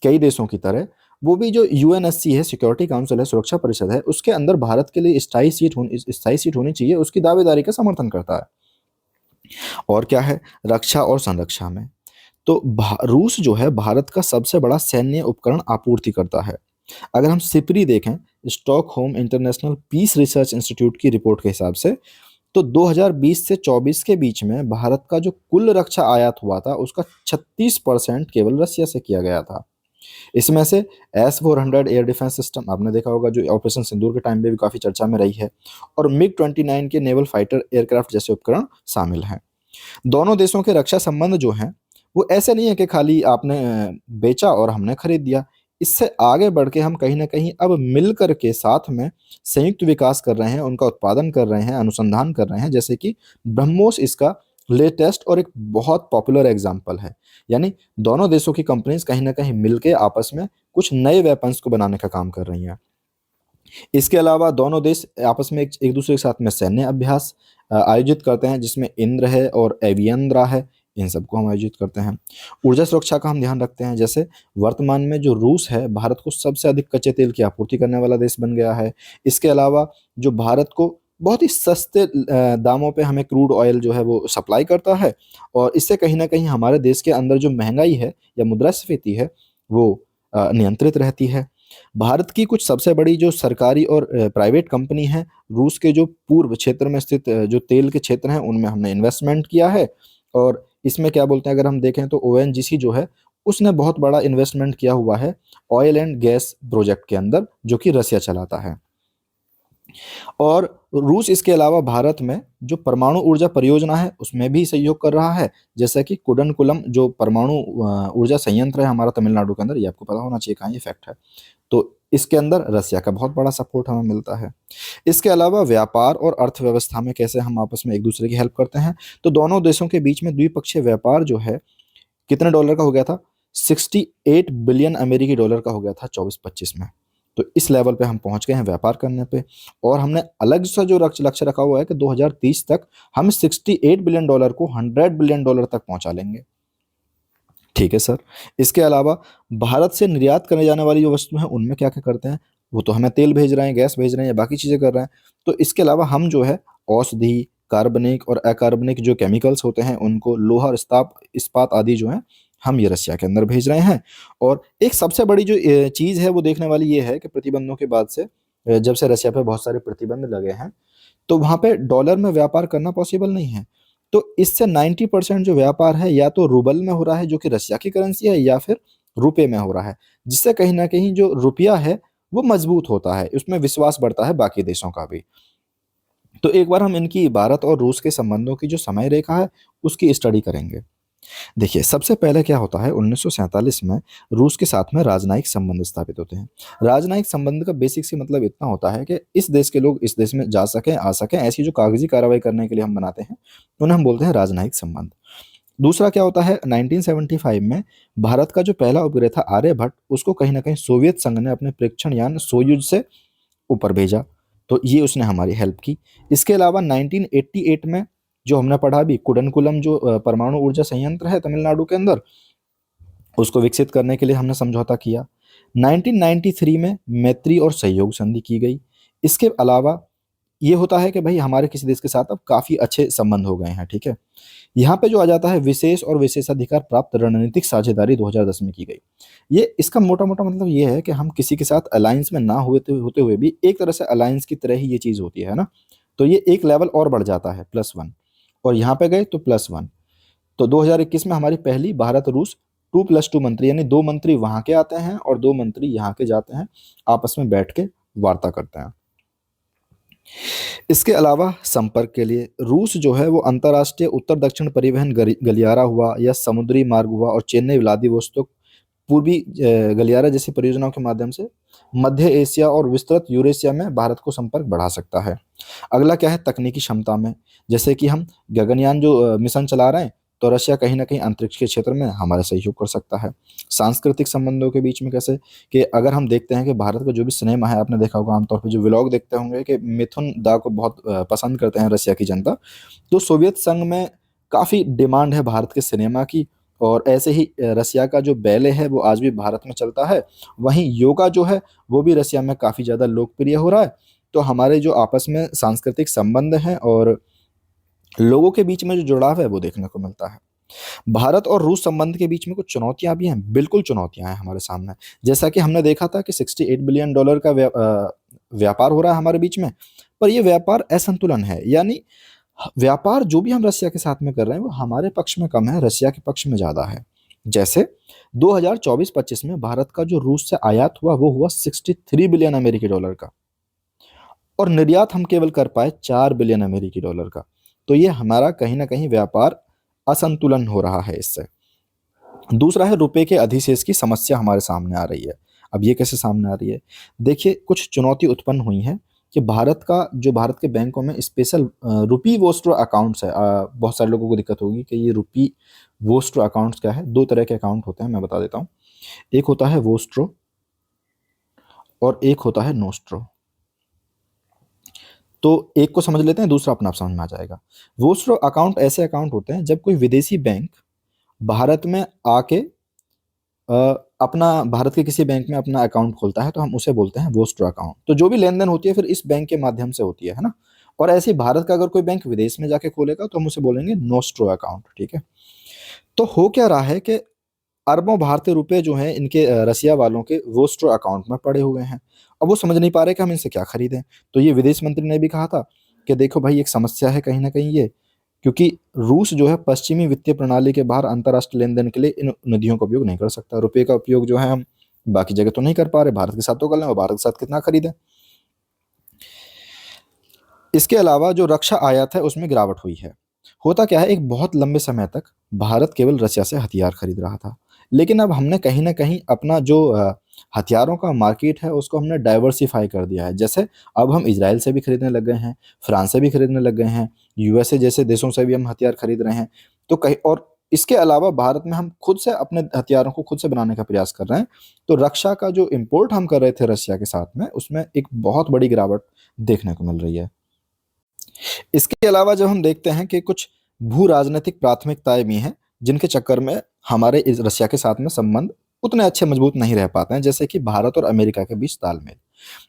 कई देशों की तरह वो भी जो यूएनएससी है, सिक्योरिटी काउंसिल है, सुरक्षा परिषद है, उसके अंदर भारत के लिए स्थायी सीट होनी चाहिए, उसकी दावेदारी का समर्थन करता है। और क्या है, रक्षा और संरक्षा में तो रूस जो है भारत का सबसे बड़ा सैन्य उपकरण आपूर्ति करता है। अगर हम सिपरी देखें, Stockholm International Peace Research Institute की रिपोर्ट के हिसाब से, तो 2020 से 24 के बीच में भारत का जो कुल रक्षा आयात हुआ था उसका 36% केवल रसिया से किया गया था। इसमें से S-400 एयर डिफेंस सिस्टम आपने देखा होगा, जो ऑपरेशन सिंदूर के टाइम पे भी काफी चर्चा में रही है, और MiG-29 के नेवल फाइटर एयरक्राफ्ट जैसे उपकरण शामिल हैं। दोनों देशों के रक्षा संबंध जो हैं वो ऐसे नहीं है कि खाली आपने बेचा और हमने खरीद दिया। इससे आगे बढ़ के हम कहीं ना कहीं अब मिलकर के साथ में संयुक्त विकास कर रहे हैं, उनका उत्पादन कर रहे हैं, अनुसंधान कर रहे हैं, जैसे कि ब्रह्मोस इसका लेटेस्ट और एक बहुत पॉपुलर एग्जाम्पल है। यानी दोनों देशों की कंपनीज कहीं ना कहीं मिलके आपस में कुछ नए वेपन्स को बनाने का काम कर रही हैं। इसके अलावा दोनों देश आपस में एक दूसरे के साथ में सैन्य अभ्यास आयोजित करते हैं, जिसमें इंद्र है और एवियंद्रा है, इन सबको हम आयोजित करते हैं। ऊर्जा सुरक्षा का हम ध्यान रखते हैं, जैसे वर्तमान में जो रूस है भारत को सबसे अधिक कच्चे तेल की आपूर्ति करने वाला देश बन गया है। इसके अलावा जो भारत को बहुत ही सस्ते दामों पे हमें क्रूड ऑयल जो है वो सप्लाई करता है, और इससे कहीं ना कहीं हमारे देश के अंदर जो महंगाई है या मुद्रास्फीति है वो नियंत्रित रहती है। भारत की कुछ सबसे बड़ी जो सरकारी और प्राइवेट कंपनी है, रूस के जो पूर्व क्षेत्र में स्थित जो तेल के क्षेत्र हैं उनमें हमने इन्वेस्टमेंट किया है। और इसमें क्या बोलते हैं, अगर हम देखें तो ओएनजीसी जो है उसने बहुत बड़ा इन्वेस्टमेंट किया हुआ है ऑयल एंड गैस प्रोजेक्ट के अंदर, जो कि रसिया चलाता है। और रूस इसके अलावा भारत में जो परमाणु ऊर्जा परियोजना है उसमें भी सहयोग कर रहा है, जैसे कि कुडनकुलम जो परमाणु ऊर्जा संयंत्र है हमारा तमिलनाडु के अंदर, ये आपको पता होना चाहिए कहाँ ये फैक्ट है। तो इसके अंदर रसिया का बहुत बड़ा सपोर्ट हमें मिलता है। इसके अलावा व्यापार और अर्थव्यवस्था में कैसे हम आपस में एक दूसरे की हेल्प करते हैं, तो दोनों देशों के बीच में द्विपक्षीय व्यापार जो है कितने डॉलर का हो गया था, 68 बिलियन अमेरिकी डॉलर का हो गया था 24-25 में। तो इस लेवल पे हम पहुंच गए हैं व्यापार करने पे, और हमने अलग सा जो लक्ष्य रखा हुआ है कि 2030 तक हम 68 बिलियन डॉलर को 100 बिलियन डॉलर तक पहुंचा लेंगे। ठीक है सर। इसके अलावा भारत से निर्यात करने जाने वाली जो वस्तु हैं उनमें क्या क्या करते हैं, वो तो हमें तेल भेज रहे हैं, गैस भेज रहे हैं या बाकी चीज़ें कर रहे हैं। तो इसके अलावा हम जो है औषधि, कार्बनिक और अकार्बनिक जो केमिकल्स होते हैं उनको, लोहा और इस्पात आदि जो है हम ये रसिया के अंदर भेज रहे हैं। और एक सबसे बड़ी जो चीज़ है वो देखने वाली ये है कि प्रतिबंधों के बाद से जब से रसिया पे बहुत सारे प्रतिबंध लगे हैं तो वहाँ पे डॉलर में व्यापार करना पॉसिबल नहीं है। तो इससे 90% जो व्यापार है या तो रूबल में हो रहा है जो कि रसिया की करेंसी है, या फिर रुपए में हो रहा है, जिससे कहीं ना कहीं जो रुपया है वो मजबूत होता है, उसमें विश्वास बढ़ता है बाकी देशों का भी। तो एक बार हम इनकी भारत और रूस के संबंधों की जो समय रेखा है उसकी स्टडी करेंगे। देखिए, सबसे पहले क्या होता है, 1947 में रूस के साथ में राजनयिक संबंध स्थापित होते हैं। राजनयिक संबंध का बेसिक सी मतलब इतना होता है कि इस देश के लोग इस देश में जा सकें, आ सकें, ऐसी जो कागजी कार्रवाई करने के लिए हम बनाते हैं उन्हें हम बोलते हैं राजनयिक संबंध। दूसरा क्या होता है, 1975 में भारत का जो पहला उपग्रह था आर्यभट्ट, उसको कहीं ना कहीं सोवियत संघ ने अपने प्रेक्षण यान सोयुज से ऊपर भेजा, तो ये उसने हमारी हेल्प की। इसके अलावा 1988 में जो हमने पढ़ा भी, कुडनकुलम जो परमाणु ऊर्जा संयंत्र है तमिलनाडु के अंदर, उसको विकसित करने के लिए हमने समझौता किया। 1993 में मैत्री और सहयोग संधि की गई। इसके अलावा ये होता है कि भाई हमारे किसी देश के साथ अब काफ़ी अच्छे संबंध हो गए हैं, ठीक है। यहाँ पे जो आ जाता है विशेष और विशेषाधिकार प्राप्त रणनीतिक साझेदारी 2010 में की गई। ये इसका मोटा मोटा मतलब ये है कि हम किसी के साथ अलायंस में ना होते हुए भी एक तरह से अलायंस की तरह ही ये चीज़ होती है ना, तो ये एक लेवल और बढ़ जाता है, +1, और यहाँ पे गए तो +1। तो 2021 में हमारी पहली भारत रूस 2+2 मंत्री, यानी 2 मंत्री वहाँ के आते हैं और 2 मंत्री यहाँ के जाते हैं, आपस में बैठ के वार्ता करते हैं। इसके अलावा संपर्क के लिए रूस जो है वो अंतर्राष्ट्रीय उत्तर दक्षिण परिवहन गलियारा हुआ या समुद्री मार्ग हुआ और चेन्नई व्लादिवोस्तोक पूर्वी गलियारा जैसी परियोजनाओं के माध्यम से मध्य एशिया और विस्तृत यूरेशिया में भारत को संपर्क बढ़ा सकता है। अगला क्या है, तकनीकी क्षमता में। जैसे कि हम गगनयान जो मिशन चला रहे हैं, तो रशिया कहीं ना कहीं अंतरिक्ष के क्षेत्र में हमारा सहयोग कर सकता है। सांस्कृतिक संबंधों के बीच में कैसे, कि अगर हम देखते हैं कि भारत का जो भी सिनेमा है, आपने देखा होगा आमतौर पर जो व्लॉग देखते होंगे कि मिथुन दा को बहुत पसंद करते हैं रशिया की जनता। तो सोवियत संघ में काफ़ी डिमांड है भारत के सिनेमा की, और ऐसे ही रसिया का जो बैले है वो आज भी भारत में चलता है। वहीं योगा जो है वो भी रसिया में काफ़ी ज़्यादा लोकप्रिय हो रहा है। तो हमारे जो आपस में सांस्कृतिक संबंध हैं और लोगों के बीच में जो जुड़ाव है वो देखने को मिलता है। भारत और रूस संबंध के बीच में कुछ चुनौतियां भी हैं, बिल्कुल चुनौतियां हैं हमारे सामने। जैसा कि हमने देखा था कि $68 बिलियन का व्यापार हो रहा है हमारे बीच में, पर यह व्यापार असंतुलन है। यानी व्यापार जो भी हम रसिया के साथ में कर रहे हैं वो हमारे पक्ष में कम है, रसिया के पक्ष में ज़्यादा है। जैसे 2024-25 में भारत का जो रूस से आयात हुआ वो हुआ $63 बिलियन का, और निर्यात हम केवल कर पाए $4 बिलियन का। तो ये हमारा कहीं ना कहीं व्यापार असंतुलन हो रहा है इससे। दूसरा है, रुपए के अधिशेष की समस्या हमारे सामने आ रही है। अब ये कैसे सामने आ रही है, देखिए कुछ चुनौती उत्पन्न हुई है कि भारत के बैंकों में स्पेशल रुपी वोस्ट्रो अकाउंट्स है। बहुत सारे लोगों को दिक्कत होगी कि ये रुपी वोस्ट्रो अकाउंट्स क्या है। दो तरह के अकाउंट होते हैं, मैं बता देता हूँ। एक होता है वोस्ट्रो और एक होता है नोस्ट्रो। तो एक को समझ लेते हैं, दूसरा अपना आप समझ में आ जाएगा। वोस्ट्रो अकाउंट ऐसे अकाउंट होते हैं जब कोई विदेशी बैंक भारत में आके अ, अपना भारत के किसी बैंक में अपना अकाउंट खोलता है, तो हम उसे बोलते हैं वोस्ट्रो अकाउंट। तो जो भी लेन देन होती है फिर इस बैंक के माध्यम से होती है ना। और ऐसे ही भारत का अगर कोई बैंक विदेश में जाके खोलेगा तो हम उसे बोलेंगे नोस्ट्रो अकाउंट, ठीक है। तो हो क्या रहा है कि अरबों भारतीय रुपए जो हैं इनके रसिया वालों के वोस्ट्रो अकाउंट में पड़े हुए हैं। अब वो समझ नहीं पा रहे कि हम इनसे क्या खरीदें। तो ये विदेश मंत्री ने भी कहा था कि देखो भाई, एक समस्या है कहीं ना कहीं ये, क्योंकि रूस जो है पश्चिमी वित्तीय प्रणाली के बाहर अंतर्राष्ट्रीय लेन देन के लिए इन निधियों का उपयोग नहीं कर सकता। रुपये का उपयोग जो है हम बाकी जगह तो नहीं कर पा रहे, भारत के साथ तो कर लें, और भारत के साथ कितना खरीदें। इसके अलावा जो रक्षा आयात है उसमें गिरावट हुई है। होता क्या है, एक बहुत लंबे समय तक भारत केवल रसिया से हथियार खरीद रहा था, लेकिन अब हमने कहीं ना कहीं अपना जो हथियारों का मार्केट है उसको हमने डाइवर्सिफाई कर दिया है। जैसे अब हम इजराइल से भी खरीदने लग गए हैं, फ्रांस से भी खरीदने लग गए हैं, यूएसए जैसे देशों से भी हम हथियार खरीद रहे हैं। तो कहीं और इसके अलावा भारत में हम खुद से अपने हथियारों को खुद से बनाने का प्रयास कर रहे हैं। तो रक्षा का जो इम्पोर्ट हम कर रहे थे रशिया के साथ में, उसमें एक बहुत बड़ी गिरावट देखने को मिल रही है। इसके अलावा जब हम देखते हैं कि कुछ भू राजनीतिक प्राथमिकताएं भी हैं जिनके चक्कर में हमारे इस रशिया के साथ में संबंध उतने अच्छे मजबूत नहीं रह पाते हैं, जैसे कि भारत और अमेरिका के बीच तालमेल।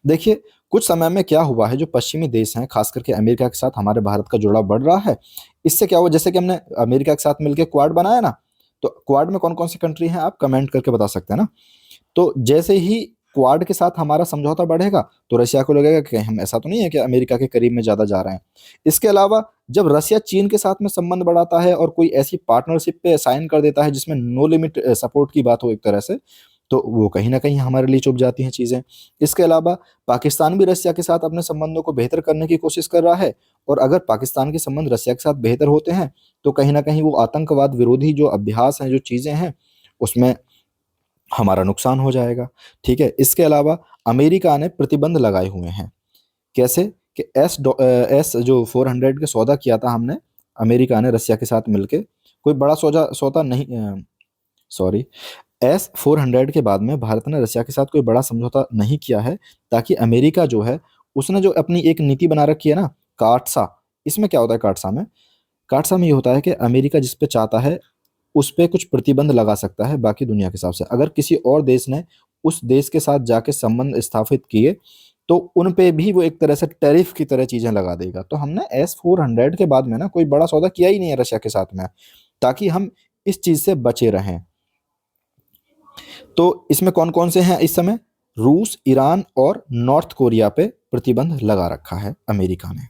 देखिए कुछ समय में क्या हुआ है, जो पश्चिमी देश हैं खास करके अमेरिका के साथ हमारे भारत का जुड़ाव बढ़ रहा है। इससे क्या हुआ, जैसे कि हमने अमेरिका के साथ मिलकर क्वाड बनाया ना, तो क्वाड में कौन कौन सी कंट्री हैं आप कमेंट करके बता सकते हैं ना। तो जैसे ही क्वाड के साथ हमारा समझौता बढ़ेगा तो रशिया को लगेगा कि हम ऐसा तो नहीं है कि अमेरिका के करीब में ज़्यादा जा रहे हैं। इसके अलावा जब रशिया चीन के साथ में संबंध बढ़ाता है और कोई ऐसी पार्टनरशिप पे साइन कर देता है जिसमें नो लिमिट सपोर्ट की बात हो एक तरह से, तो वो कहीं ना कहीं हमारे लिए चुप जाती हैं चीज़ें। इसके अलावा पाकिस्तान भी रशिया के साथ अपने संबंधों को बेहतर करने की कोशिश कर रहा है, और अगर पाकिस्तान के संबंध रशिया के साथ बेहतर होते हैं तो कहीं ना कहीं वो आतंकवाद विरोधी जो अभ्यास हैं, जो चीज़ें हैं, उसमें हमारा नुकसान हो जाएगा। ठीक है, इसके अलावा अमेरिका ने प्रतिबंध लगाए हुए हैं। कैसे, कि एस जो 400 का सौदा किया था हमने, अमेरिका ने रसिया के साथ मिलके, कोई बड़ा सौदा सौदा नहीं, सॉरी, S-400 के बाद में भारत ने रसिया के साथ कोई बड़ा समझौता नहीं किया है, ताकि अमेरिका जो है उसने जो अपनी एक नीति बना रखी है ना, काटसा। इसमें क्या होता है काटसा में, काटसा में ये होता है कि अमेरिका जिस पे चाहता है उस पे कुछ प्रतिबंध लगा सकता है बाकी दुनिया के हिसाब से। अगर किसी और देश ने उस देश के साथ जाके संबंध स्थापित किए तो उन पे भी वो एक तरह से टैरिफ की तरह चीजें लगा देगा। तो हमने S-400 के बाद में ना कोई बड़ा सौदा किया ही नहीं है रशिया के साथ में, ताकि हम इस चीज से बचे रहें। तो इसमें कौन कौन से हैं इस समय, रूस, ईरान और नॉर्थ कोरिया पे प्रतिबंध लगा रखा है अमेरिका ने।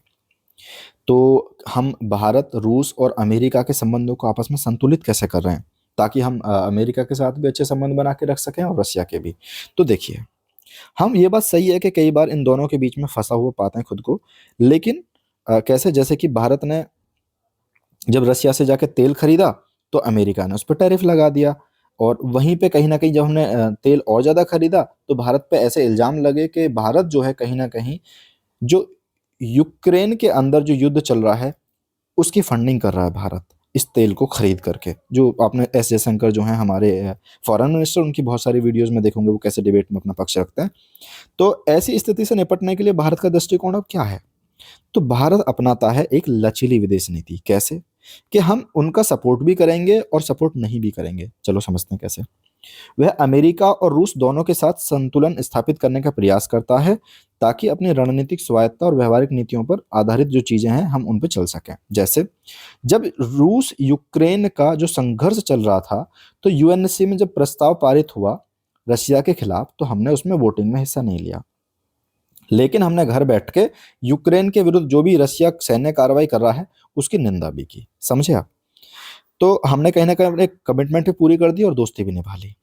तो हम भारत, रूस और अमेरिका के संबंधों को आपस में संतुलित कैसे कर रहे हैं, ताकि हम अमेरिका के साथ भी अच्छे संबंध बना के रख सकें और रशिया के भी। तो देखिए, हम ये बात सही है कि कई बार इन दोनों के बीच में फंसा हुआ पाते हैं खुद को, लेकिन कैसे, जैसे कि भारत ने जब रसिया से जाके तेल खरीदा तो अमेरिका ने उस पर टैरिफ लगा दिया। और वहीं पे कहीं न कहीं जब हमने तेल और ज़्यादा खरीदा, तो भारत पे ऐसे इल्ज़ाम लगे कि भारत जो है कहीं न कहीं जो यूक्रेन के अंदर जो युद्ध चल रहा है, उसकी फंडिंग कर रहा है भारत, इस तेल को खरीद करके। जो आपने एस जयशंकर जो हैं हमारे फॉरेन मिनिस्टर, उनकी बहुत सारी वीडियोज़ में देखोगे वो कैसे डिबेट में अपना पक्ष रखते हैं। तो ऐसी स्थिति से निपटने के लिए भारत का दृष्टिकोण अब क्या है? तो भारत अपनाता है एक लचीली विदेश नीति। कैसे? कि हम उनका सपोर्ट भी करेंगे और सपोर्ट नहीं भी करेंगे। चलो समझते हैं कैसे। वह अमेरिका और रूस दोनों के साथ संतुलन स्थापित करने का प्रयास करता है, ताकि अपनी रणनीतिक स्वायत्ता और व्यवहारिक नीतियों पर आधारित जो चीजें हैं हम उन पर चल सकें। जैसे जब रूस यूक्रेन का जो संघर्ष चल रहा था, तो यूएनएससी में जब प्रस्ताव पारित हुआ रशिया के खिलाफ, तो हमने उसमें वोटिंग में हिस्सा नहीं लिया, लेकिन हमने घर बैठ के यूक्रेन के विरुद्ध जो भी रशिया सैन्य कार्रवाई कर रहा है उसकी निंदा भी की। समझे आप? तो हमने कहीं ना कहीं अपने कमिटमेंट भी पूरी कर दी और दोस्ती भी निभा ली।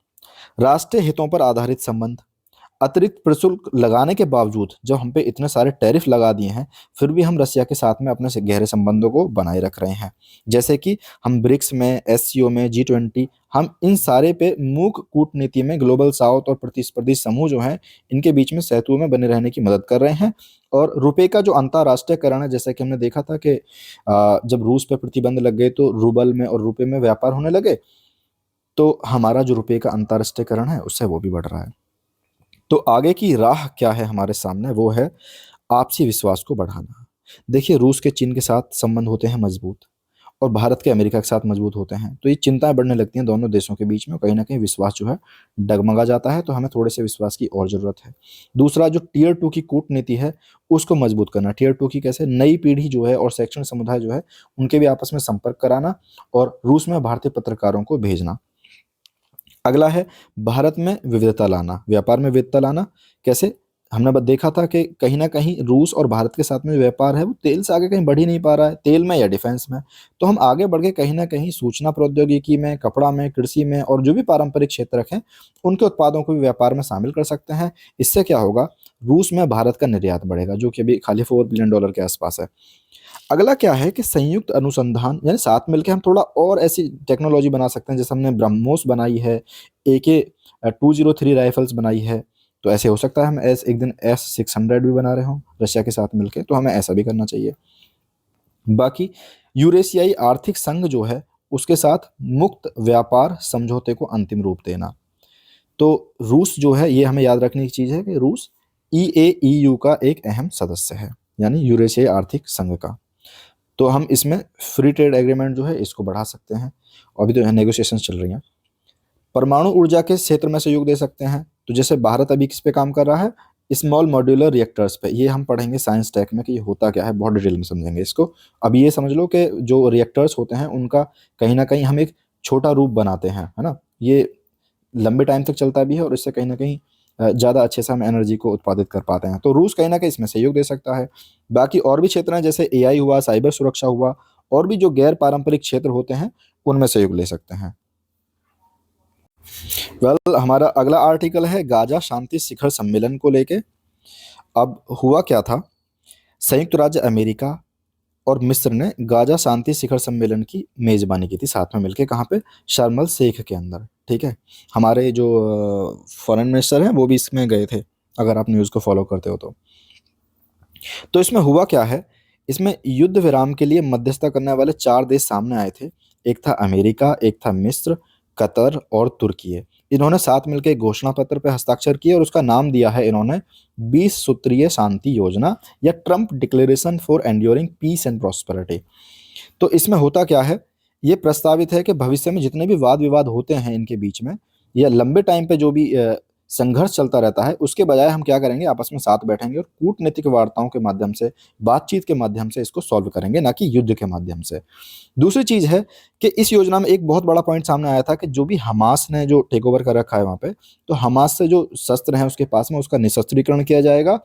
राष्ट्रीय हितों पर आधारित संबंध। अतिरिक्त प्रशुल्क लगाने के बावजूद जब हम पे इतने सारे टैरिफ लगा दिए हैं, फिर भी हम रसिया के साथ में अपने से गहरे संबंधों को बनाए रख रहे हैं। जैसे कि हम ब्रिक्स में, एससीओ में, जी20, हम इन सारे पे मूक कूटनीति में ग्लोबल साउथ और प्रतिस्पर्धी समूह जो हैं, इनके बीच में सेतु में बने रहने की मदद कर रहे हैं। और रुपए का जो अंतर्राष्ट्रीयकरण है, जैसा कि हमने देखा था कि जब रूस पे प्रतिबंध लग गए तो रूबल में और रुपए में व्यापार होने लगे, तो हमारा जो रुपए का अंतर्राष्ट्रीयकरण है उससे वो भी बढ़ रहा है। तो आगे की राह क्या है हमारे सामने? वो है आपसी विश्वास को बढ़ाना। देखिए, रूस के चीन के साथ संबंध होते हैं मजबूत, और भारत के अमेरिका के साथ मजबूत होते हैं, तो ये चिंताएं बढ़ने लगती हैं दोनों देशों के बीच में, और कहीं ना कहीं विश्वास जो है डगमगा जाता है। तो हमें थोड़े से विश्वास की और जरूरत है। दूसरा, जो टीयर टू की कूटनीति है उसको मजबूत करना। टीयर टू की कैसे? नई पीढ़ी जो है और शैक्षणिक समुदाय जो है उनके भी आपस में संपर्क कराना, और रूस में भारतीय पत्रकारों को भेजना। अगला है भारत में विविधता लाना, व्यापार में विविधता लाना। कैसे? हमने देखा था कि कहीं ना कहीं रूस और भारत के साथ में जो व्यापार है वो तेल से आगे कहीं बढ़ ही नहीं पा रहा है, तेल में या डिफेंस में। तो हम आगे बढ़ के कहीं ना कहीं सूचना प्रौद्योगिकी में, कपड़ा में, कृषि में और जो भी पारंपरिक क्षेत्र हैं उनके उत्पादों को भी व्यापार में शामिल कर सकते हैं। इससे क्या होगा? रूस में भारत का निर्यात बढ़ेगा, जो कि अभी खाली $4 बिलियन के आसपास है। अगला क्या है कि संयुक्त अनुसंधान, यानी साथ मिलकर हम थोड़ा और ऐसी टेक्नोलॉजी बना सकते हैं। जैसे हमने ब्रह्मोस बनाई है, AK-203 राइफल्स बनाई है, तो ऐसे हो सकता है हम एक दिन S-600 भी बना रहे हों रशिया के साथ मिलकर, तो हमें ऐसा भी करना चाहिए। बाकी यूरेशियाई आर्थिक संघ जो है उसके साथ मुक्त व्यापार समझौते को अंतिम रूप देना। तो रूस जो है, ये हमें याद रखने की चीज़ है कि रूस EAEU का एक अहम सदस्य है, यानी यूरेशियाई आर्थिक संघ का। तो हम इसमें फ्री ट्रेड एग्रीमेंट जो है इसको बढ़ा सकते हैं, और अभी तो नेगोशिएशंस चल रही हैं। परमाणु ऊर्जा के क्षेत्र में सहयोग दे सकते हैं। तो जैसे भारत अभी किस पे काम कर रहा है? स्मॉल मॉड्यूलर रिएक्टर्स पे। ये हम पढ़ेंगे साइंस टेक में कि ये होता क्या है, बहुत डिटेल में समझेंगे इसको। अभी ये समझ लो कि जो रिएक्टर्स होते हैं उनका कहीं ना कहीं हम एक छोटा रूप बनाते हैं, है ना। ये लंबे टाइम तक चलता भी है, और इससे कहीं ना कहीं ज़्यादा अच्छे से हम एनर्जी को उत्पादित कर पाते हैं। तो रूस कहीं ना कहीं इसमें सहयोग दे सकता है। बाकी और भी क्षेत्र हैं, जैसे AI हुआ, साइबर सुरक्षा हुआ, और भी जो गैर पारंपरिक क्षेत्र होते हैं उनमें सहयोग ले सकते हैं। हमारा अगला आर्टिकल है गाजा शांति शिखर सम्मेलन को लेके। अब हुआ क्या था? संयुक्त राज्य अमेरिका और मिस्र ने गाजा शांति शिखर सम्मेलन की मेजबानी की थी साथ में मिलके। कहाँ पे? शर्म अल शेख के अंदर। ठीक है, हमारे जो फॉरेन मिनिस्टर हैं वो भी इसमें गए थे, अगर आप न्यूज़ को फॉलो करते हो तो इसमें हुआ क्या है? इसमें युद्ध विराम के लिए मध्यस्थता करने वाले 4 देश सामने आए थे। एक था अमेरिका, एक था मिस्र, कतर और तुर्की। इन्होंने साथ मिलकर एक घोषणा पत्र पे हस्ताक्षर किए, और उसका नाम दिया है इन्होंने 20 सूत्रीय शांति योजना, या Trump declaration for enduring peace and prosperity. तो इसमें होता क्या है? ये प्रस्तावित है कि भविष्य में जितने भी वाद विवाद होते हैं इनके बीच में, या लंबे टाइम पे जो भी संघर्ष चलता रहता है, उसके बजाय हम क्या करेंगे? आपस में साथ बैठेंगे और कूटनीतिक वार्ताओं के माध्यम से, बातचीत के माध्यम से इसको सॉल्व करेंगे, ना कि युद्ध के माध्यम से। दूसरी चीज है कि इस योजना में एक बहुत बड़ा पॉइंट सामने आया था कि जो भी हमास ने जो टेक ओवर कर रखा है वहां पे, तो हमास से जो शस्त्र हैं उसके पास में, उसका निशस्त्रीकरण किया जाएगा,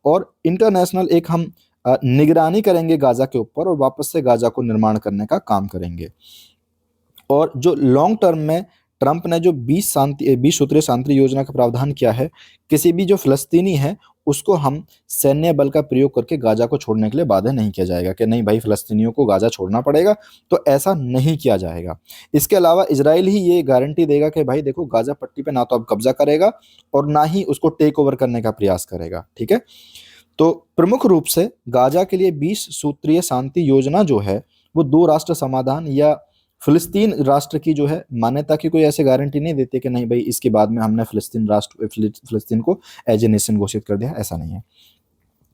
और इंटरनेशनल एक हम निगरानी करेंगे गाजा के ऊपर, और वापस से गाजा को निर्माण करने का काम करेंगे। और जो लॉन्ग टर्म में ट्रंप ने जो 20 सूत्रीय शांति योजना का प्रावधान किया है, किसी भी जो फ़लस्तीनी है उसको हम सैन्य बल का प्रयोग करके गाजा को छोड़ने के लिए बाध्य नहीं किया जाएगा कि नहीं भाई फ़लस्तीनियों को गाजा छोड़ना पड़ेगा, तो ऐसा नहीं किया जाएगा। इसके अलावा इज़राइल ही ये गारंटी देगा कि भाई देखो गाजा पट्टी पे ना तो अब कब्ज़ा करेगा और ना ही उसको टेक ओवर करने का प्रयास करेगा, ठीक है? तो प्रमुख रूप से गाजा के लिए 20 सूत्रीय शांति योजना जो है, वो 2 राष्ट्र समाधान या फ़िलिस्तीन राष्ट्र की जो है मान्यता की कोई ऐसी गारंटी नहीं देती कि नहीं भाई इसके बाद में हमने फ़िलिस्तीन को एज़ ए नेशन घोषित कर दिया, ऐसा नहीं है।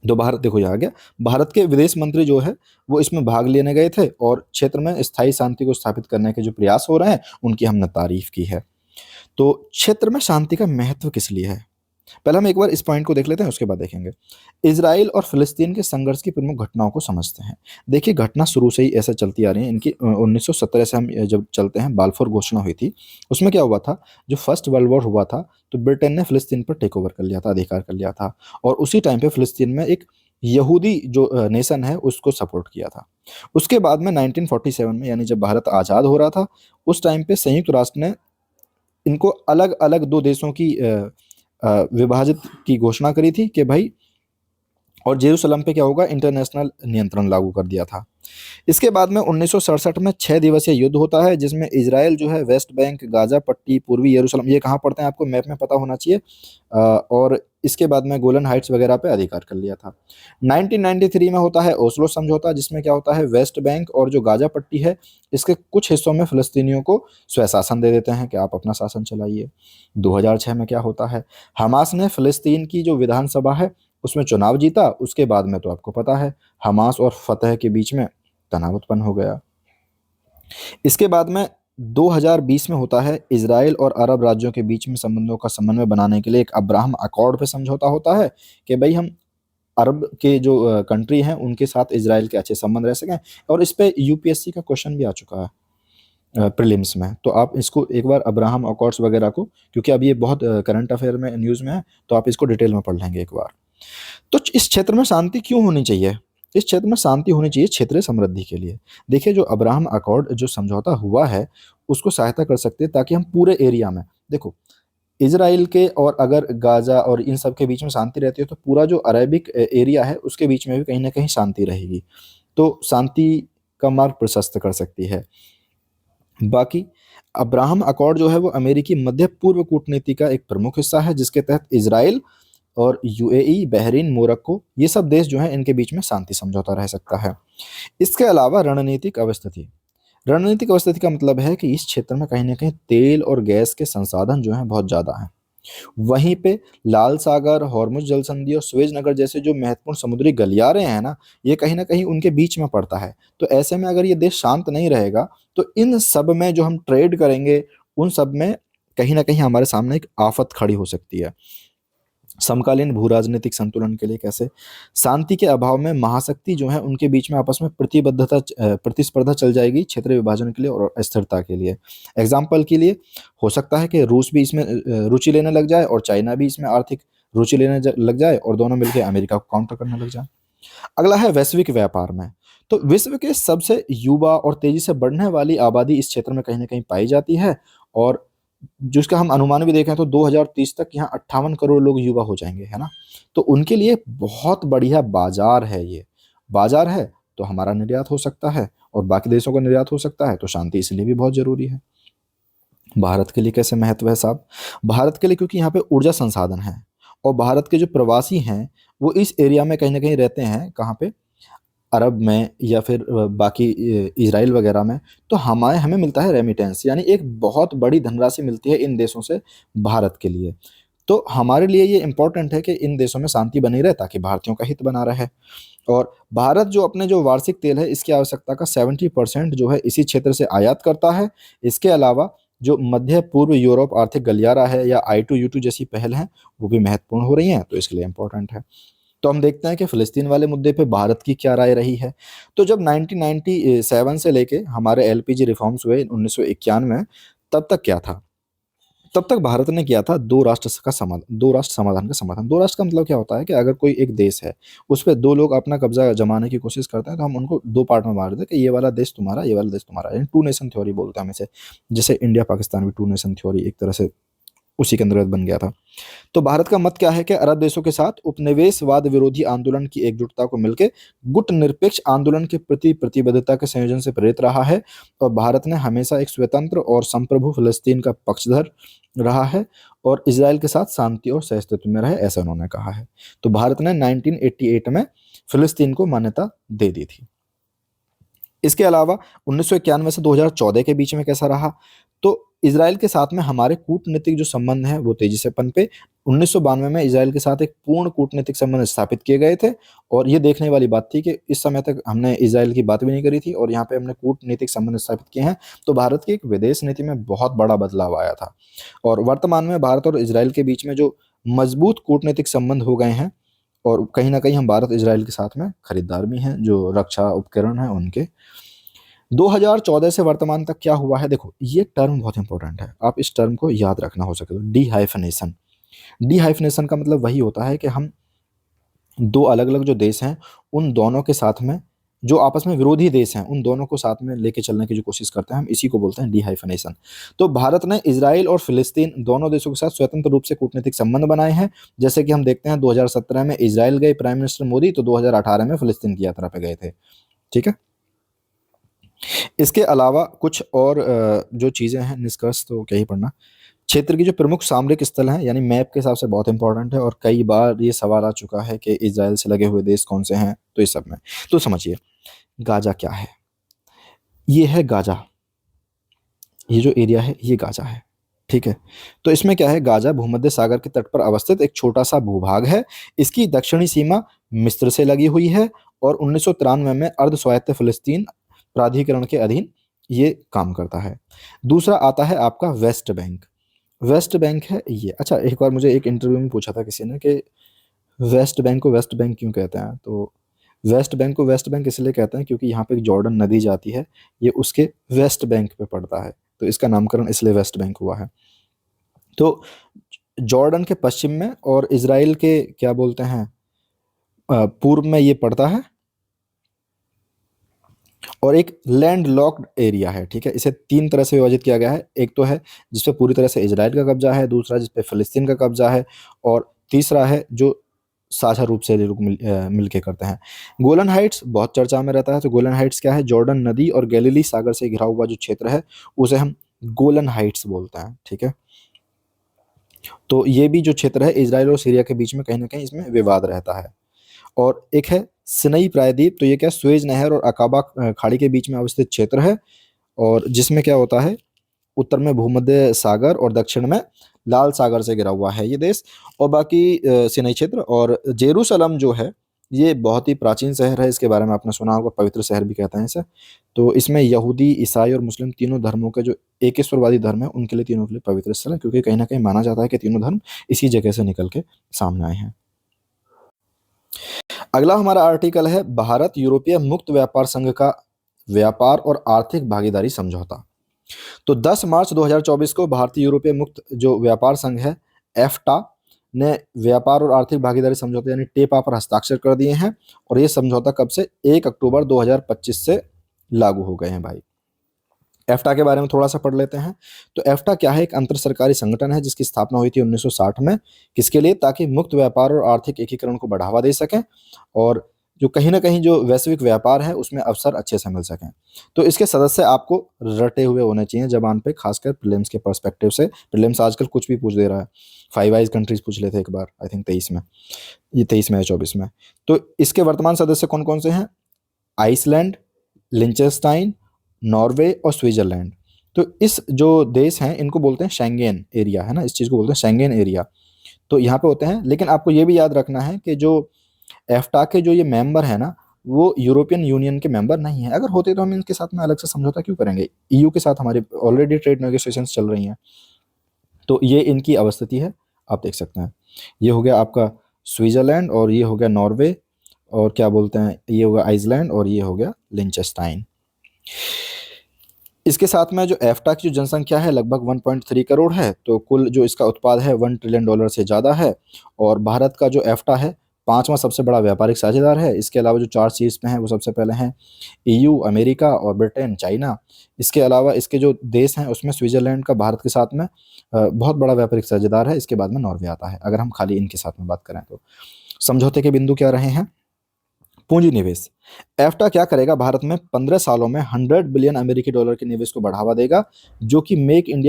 तो भारत देखो ये आ गया, भारत के विदेश मंत्री जो है, वो इसमें भाग लेने गए थे और क्षेत्र में स्थायी शांति को स्थापित करने के जो प्रयास हो रहे हैं, उनकी हमने तारीफ़ की है। तो क्षेत्र में शांति का महत्व किस लिए है? पहले हम एक बार इस पॉइंट को देख लेते हैं, उसके बाद देखेंगे। इज़राइल और फ़िलिस्तीन के संघर्ष की प्रमुख घटनाओं को समझते हैं। देखिए, घटना शुरू से ही ऐसे चलती आ रही है। इनकी 1917 से हम जब चलते हैं, बाल्फोर घोषणा हुई थी। उसमें क्या हुआ था, जो फर्स्ट वर्ल्ड वॉर हुआ था, तो ब्रिटेन ने फ़िलिस्तीन पर टेक ओवर कर लिया था, अधिकार कर लिया था और उसी टाइम पे फ़िलिस्तीन में एक यहूदी जो नेशन है, उसको सपोर्ट किया था। उसके बाद में 1947 में, यानी जब भारत आज़ाद हो रहा था, उस टाइम पे संयुक्त राष्ट्र ने इनको अलग-अलग 2 देशों की विभाजित की घोषणा करी थी कि भाई, और जेरूसलम पे क्या होगा, इंटरनेशनल नियंत्रण लागू कर दिया था। इसके बाद में 1967 में 6 दिवसीय युद्ध होता है, जिसमें इजराइल जो है वेस्ट बैंक, गाजा पट्टी, पूर्वी यरूशलेम, ये कहाँ पड़ते हैं आपको मैप में पता होना चाहिए, और इसके बाद में गोलन हाइट्स वगैरह पे अधिकार कर लिया था। 1993 में होता है ओस्लो समझौता, जिसमें क्या होता है, वेस्ट बैंक और जो गाजा पट्टी है, इसके कुछ हिस्सों में फ़िलिस्तीनियों को स्वशासन दे देते हैं कि आप अपना शासन चलाइए। 2006 में क्या होता है, हमास ने फ़िलिस्तीन की जो विधानसभा है, उसमें चुनाव जीता। उसके बाद में तो आपको पता है, हमास और फ़तह के बीच में तनाव उत्पन्न हो गया। इसके बाद में 2020 में होता है, इजराइल और अरब राज्यों के बीच में संबंधों का समन्वय बनाने के लिए एक अब्राहम अकॉर्ड पे समझौता होता है कि भाई हम अरब के जो कंट्री हैं, उनके साथ इजराइल के अच्छे संबंध रह सकें। और इस पे यूपीएससी का क्वेश्चन भी आ चुका है प्रीलिम्स में, तो आप इसको एक बार अब्राहम अकॉर्ड्स वगैरह को, क्योंकि अब ये बहुत करंट अफेयर में न्यूज़ में है, तो आप इसको डिटेल में पढ़ लेंगे एक बार। तो इस क्षेत्र में शांति क्यों होनी चाहिए? इस क्षेत्र में शांति होनी चाहिए क्षेत्रीय समृद्धि के लिए। देखिए, जो अब्राहम अकॉर्ड जो समझौता हुआ है, उसको सहायता कर सकते हैं ताकि हम पूरे एरिया में, देखो, इज़राइल के और अगर गाज़ा और इन सब के बीच में शांति रहती है, तो पूरा जो अरेबिक एरिया है, उसके बीच में भी कहीं न कहीं शांति रहेगी। तो शांति का मार्ग प्रशस्त कर सकती है। बाकी अब्राहम अकॉर्ड जो है, वो अमेरिकी मध्य पूर्व कूटनीति का एक प्रमुख हिस्सा है, जिसके तहत इज़राइल और यूएई, बहरीन, मोरक्को, ये सब देश जो हैं, इनके बीच में शांति समझौता रह सकता है। इसके अलावा रणनीतिक अवस्थिति। रणनीतिक अवस्थिति का मतलब है कि इस क्षेत्र में कहीं न कहीं तेल और गैस के संसाधन जो हैं, बहुत ज़्यादा हैं। वहीं पे लाल सागर, हॉर्मुज़ जलसंधि और सुएज़ नगर जैसे जो महत्वपूर्ण समुद्री गलियारे हैं ना, ये कहीं न कहीं उनके बीच में पड़ता है। तो ऐसे में अगर ये देश शांत नहीं रहेगा, तो इन सब में जो हम ट्रेड करेंगे, उन सब में कहीं न कहीं हमारे सामने एक आफ़त खड़ी हो सकती है। समकालीन भू-राजनीतिक संतुलन के लिए कैसे? शांति के अभाव में महाशक्ति जो हैं, उनके बीच में आपस में प्रतिस्पर्धा चल जाएगी क्षेत्रीय विभाजन के लिए और अस्थिरता के लिए। एग्ज़ाम्पल के लिए हो सकता है कि रूस भी इसमें रुचि लेने लग जाए और चाइना भी इसमें आर्थिक रुचि लेने लग जाए और दोनों मिलके अमेरिका को काउंटर करने लग जाएँ। अगला है वैश्विक व्यापार में। तो विश्व के सबसे युवा और तेज़ी से बढ़ने वाली आबादी इस क्षेत्र में कहीं न कहीं पाई जाती है और जिसका हम अनुमान भी देखें, तो 2030 तक यहाँ 58 करोड़ लोग युवा हो जाएँगे, है ना? तो उनके लिए बहुत बढ़िया बाज़ार है ये। बाज़ार है, तो हमारा निर्यात हो सकता है और बाकी देशों का निर्यात हो सकता है, तो शांति इसलिए भी बहुत ज़रूरी है। भारत के लिए कैसे महत्व है साहब? भारत के लिए क्योंकि यहाँ पे ऊर्जा संसाधन है और भारत के जो प्रवासी हैं, वो इस एरिया में कहीं न कहीं रहते हैं, कहाँ पे? अरब में या फिर बाकी इज़राइल वगैरह में, तो हमारे हमें मिलता है रेमिटेंस, यानी एक बहुत बड़ी धनराशि मिलती है इन देशों से भारत के लिए। तो हमारे लिए ये इम्पोर्टेंट है कि इन देशों में शांति बनी रहे ताकि भारतीयों का हित बना रहे। और भारत जो अपने जो वार्षिक तेल है, इसकी आवश्यकता का 70% जो है इसी क्षेत्र से आयात करता है। इसके अलावा जो मध्य पूर्व यूरोप आर्थिक गलियारा है या I2U2 जैसी पहल हैं, वो भी महत्वपूर्ण हो रही हैं, तो इसके लिए इम्पोर्टेंट है। तो हम देखते हैं कि फ़िलिस्तीन वाले मुद्दे पे भारत की क्या राय रही है। तो जब 1997 से लेके हमारे एलपीजी रिफॉर्म्स हुए 1991 में, तब तक क्या था? तब तक भारत ने किया था 2 राष्ट्र समाधान का समाधान। 2 राष्ट्र का मतलब क्या होता है कि अगर कोई एक देश है, उस पे 2 लोग अपना कब्ज़ा जमाने की कोशिश करते हैं, तो हम उनको 2 पार्ट में बाँट दें कि ये वाला देश तुम्हारा, ये वाला देश तुम्हारा। यानी टू नेशन थ्योरी बोलते हैं हम इसे। जैसे इंडिया पाकिस्तान भी टू नेशन थ्योरी एक तरह से उसी के अंतर्गत बन गया था। तो भारत का मत क्या है कि अरब देशों के साथ उपनिवेशवाद विरोधी आंदोलन की एकजुटता को मिलकर गुट निरपेक्ष आंदोलन के प्रति प्रतिबद्धता के संयोजन से प्रेरित रहा है, और भारत ने हमेशा एक स्वतंत्र और संप्रभु फिलिस्तीन का पक्षधर रहा है और इजराइल के साथ शांति और सहअस्तित्व में रहे, ऐसा उन्होंने कहा है। तो भारत ने 1988 में फिलिस्तीन को मान्यता दे दी थी। इसके अलावा 1991 से 2014 के बीच में कैसा रहा, तो इजराइल के साथ में हमारे कूटनीतिक जो संबंध हैं वो तेजी से पनपे। 1992 में इजराइल के साथ एक पूर्ण कूटनीतिक संबंध स्थापित किए गए थे, और ये देखने वाली बात थी कि इस समय तक हमने इजराइल की बात भी नहीं करी थी और यहाँ पे हमने कूटनीतिक संबंध स्थापित किए हैं। तो भारत की एक विदेश नीति में बहुत बड़ा बदलाव आया था, और वर्तमान में भारत और इजराइल के बीच में जो मजबूत कूटनीतिक संबंध हो गए हैं, और कहीं ना कहीं हम भारत इजराइल के साथ में खरीदार भी हैं जो रक्षा उपकरण हैं उनके। 2014 से वर्तमान तक क्या हुआ है, देखो ये टर्म बहुत इंपॉर्टेंट है, आप इस टर्म को याद रखना हो सके तो, डी हाइफनेशन। डी हाइफनेशन का मतलब वही होता है कि हम दो अलग अलग जो देश हैं उन दोनों के साथ में, जो आपस में विरोधी देश हैं उन दोनों को साथ में लेके चलने की जो कोशिश करते हैं, हम इसी को बोलते हैं डी हाइफनेशन। तो भारत ने इजराइल और फिलिस्तीन दोनों देशों के साथ स्वतंत्र रूप से कूटनीतिक संबंध बनाए हैं। जैसे कि हम देखते हैं 2017 में इजराइल गए प्राइम मिनिस्टर मोदी, तो 2018 में फिलिस्तीन की यात्रा पे गए थे। ठीक है, इसके अलावा कुछ और जो चीज़ें हैं, निष्कर्ष तो क्या ही पढ़ना। क्षेत्र की जो प्रमुख सामरिक स्थल हैं, यानी मैप के हिसाब से बहुत इंपॉर्टेंट है, और कई बार ये सवाल आ चुका है कि इजराइल से लगे हुए देश कौन से हैं, तो इस सब में तो समझिए गाजा क्या है। ये है गाजा, ये जो एरिया है ये गाजा है। ठीक है, तो इसमें क्या है, गाजा भूमध्य सागर के तट पर अवस्थित एक छोटा सा भूभाग है। इसकी दक्षिणी सीमा मिस्र से लगी हुई है, और 1993 में अर्ध स्वायत्त फिलिस्तीन प्राधिकरण के अधीन ये काम करता है। दूसरा आता है आपका वेस्ट बैंक। वेस्ट बैंक है ये। अच्छा, एक बार मुझे एक इंटरव्यू में पूछा था किसी ने कि वेस्ट बैंक को वेस्ट बैंक क्यों कहते हैं, तो वेस्ट बैंक को वेस्ट बैंक इसलिए कहते हैं क्योंकि यहाँ पे एक जॉर्डन नदी जाती है, ये उसके वेस्ट बैंक पे पड़ता है, तो इसका नामकरण इसलिए वेस्ट बैंक हुआ है। तो जॉर्डन के पश्चिम में और इजराइल के क्या बोलते हैं पूर्व में ये पड़ता है, और एक लैंड लॉक्ड एरिया है। ठीक है, इसे तीन तरह से विभाजित किया गया है। एक तो है जिसपे पूरी तरह से इजराइल का कब्जा है, दूसरा जिसपे फिलिस्तीन का कब्जा है, और तीसरा है जो साझा रूप से ये लोग मिल के करते हैं। गोलन हाइट्स बहुत चर्चा में रहता है। तो गोलन हाइट्स क्या है, जॉर्डन नदी और गैलीली सागर से घिरा हुआ जो क्षेत्र है उसे हम गोलन हाइट्स बोलते हैं। ठीक है, तो ये भी जो क्षेत्र है इजराइल और सीरिया के बीच में कहीं ना कहीं इसमें विवाद रहता है। और एक है सिनई प्रायद्वीप, तो ये क्या सुएज नहर और अकाबा खाड़ी के बीच में अवस्थित क्षेत्र है, और जिसमें क्या होता है उत्तर में भूमध्य सागर और दक्षिण में लाल सागर से घिरा हुआ है ये देश। और बाकी सिनई क्षेत्र और जेरूसलम जो है ये बहुत ही प्राचीन शहर है, इसके बारे में आपने सुना होगा, पवित्र शहर भी कहते हैं इसे। तो इसमें यहूदी, ईसाई और मुस्लिम तीनों धर्मों के जो एकेश्वरवादी धर्म है उनके लिए, तीनों के लिए पवित्र स्थल है, क्योंकि कहीं ना कहीं माना जाता है कि तीनों धर्म इसी जगह से निकल के सामने आए हैं। अगला हमारा आर्टिकल है भारत यूरोपीय मुक्त व्यापार संघ का व्यापार और आर्थिक भागीदारी समझौता। तो 10 मार्च 2024 को भारतीय यूरोपीय मुक्त जो व्यापार संघ है एफ्टा ने व्यापार और आर्थिक भागीदारी समझौते यानी टेपा पर हस्ताक्षर कर दिए हैं, और ये समझौता कब से, 1 अक्टूबर 2025 से लागू हो गए हैं भाई। एफ्टा के बारे में थोड़ा सा पढ़ लेते हैं। तो एफ्टा क्या है, एक अंतर सरकारी संगठन है जिसकी स्थापना हुई थी 1960 में। किसके लिए, ताकि मुक्त व्यापार और आर्थिक एकीकरण को बढ़ावा दे सकें, और जो कहीं ना कहीं जो वैश्विक व्यापार है उसमें अवसर अच्छे से मिल सकें। तो इसके सदस्य आपको रटे हुए होने चाहिए जबान पे, खासकर प्रीलिम्स के पर्सपेक्टिव से। प्रीलिम्स आजकल कुछ भी पूछ दे रहा है। 5 आइज कंट्रीज पूछ लेते एक बार, आई थिंक 23 में, ये 23 में या 24 में। तो इसके वर्तमान सदस्य कौन कौन से हैं, आइसलैंड, लिंचेस्टाइन, नॉर्वे और स्विट्जरलैंड। तो इस जो देश हैं इनको बोलते हैं शेंगेन एरिया, है ना, इस चीज़ को बोलते हैं शेंगेन एरिया। तो यहाँ पे होते हैं, लेकिन आपको ये भी याद रखना है कि जो एफ्टा के जो ये मेंबर है ना वो यूरोपियन यूनियन के मेंबर नहीं है। अगर होते तो हम इनके साथ में अलग से समझौता क्यों करेंगे, ईयू के साथ हमारी ऑलरेडी ट्रेड नेगोशिएशंस चल रही हैं। तो ये इनकी अवस्थिति है, आप देख सकते हैं। ये हो गया आपका स्विट्जरलैंड, और ये हो गया नॉर्वे, और क्या बोलते हैं ये हो गया आइसलैंड, और ये हो गया लिंचेस्टाइन। इसके साथ में जो एफ्टा की जो जनसंख्या है लगभग 1.3 करोड़ है, तो कुल जो इसका उत्पाद है $1 ट्रिलियन से ज़्यादा है। और भारत का जो एफ्टा है पांचवा सबसे बड़ा व्यापारिक साझेदार है। इसके अलावा जो 4 शीर्ष पे हैं वो सबसे पहले हैं EU, अमेरिका और ब्रिटेन, चाइना। इसके अलावा इसके जो देश हैं उसमें स्विट्जरलैंड का भारत के साथ में बहुत बड़ा व्यापारिक साझेदार है। इसके बाद में नॉर्वे आता है, अगर हम खाली इनके साथ में बात करें तो। समझौते के बिंदु क्या रहे हैं? पूंजी निवेश। एफ्टा क्या करेगा? भारत में 15 सालों में 100 बिलियन अमेरिकी डॉलर के निवेश को बढ़ावा देगा, जो कि मेक इन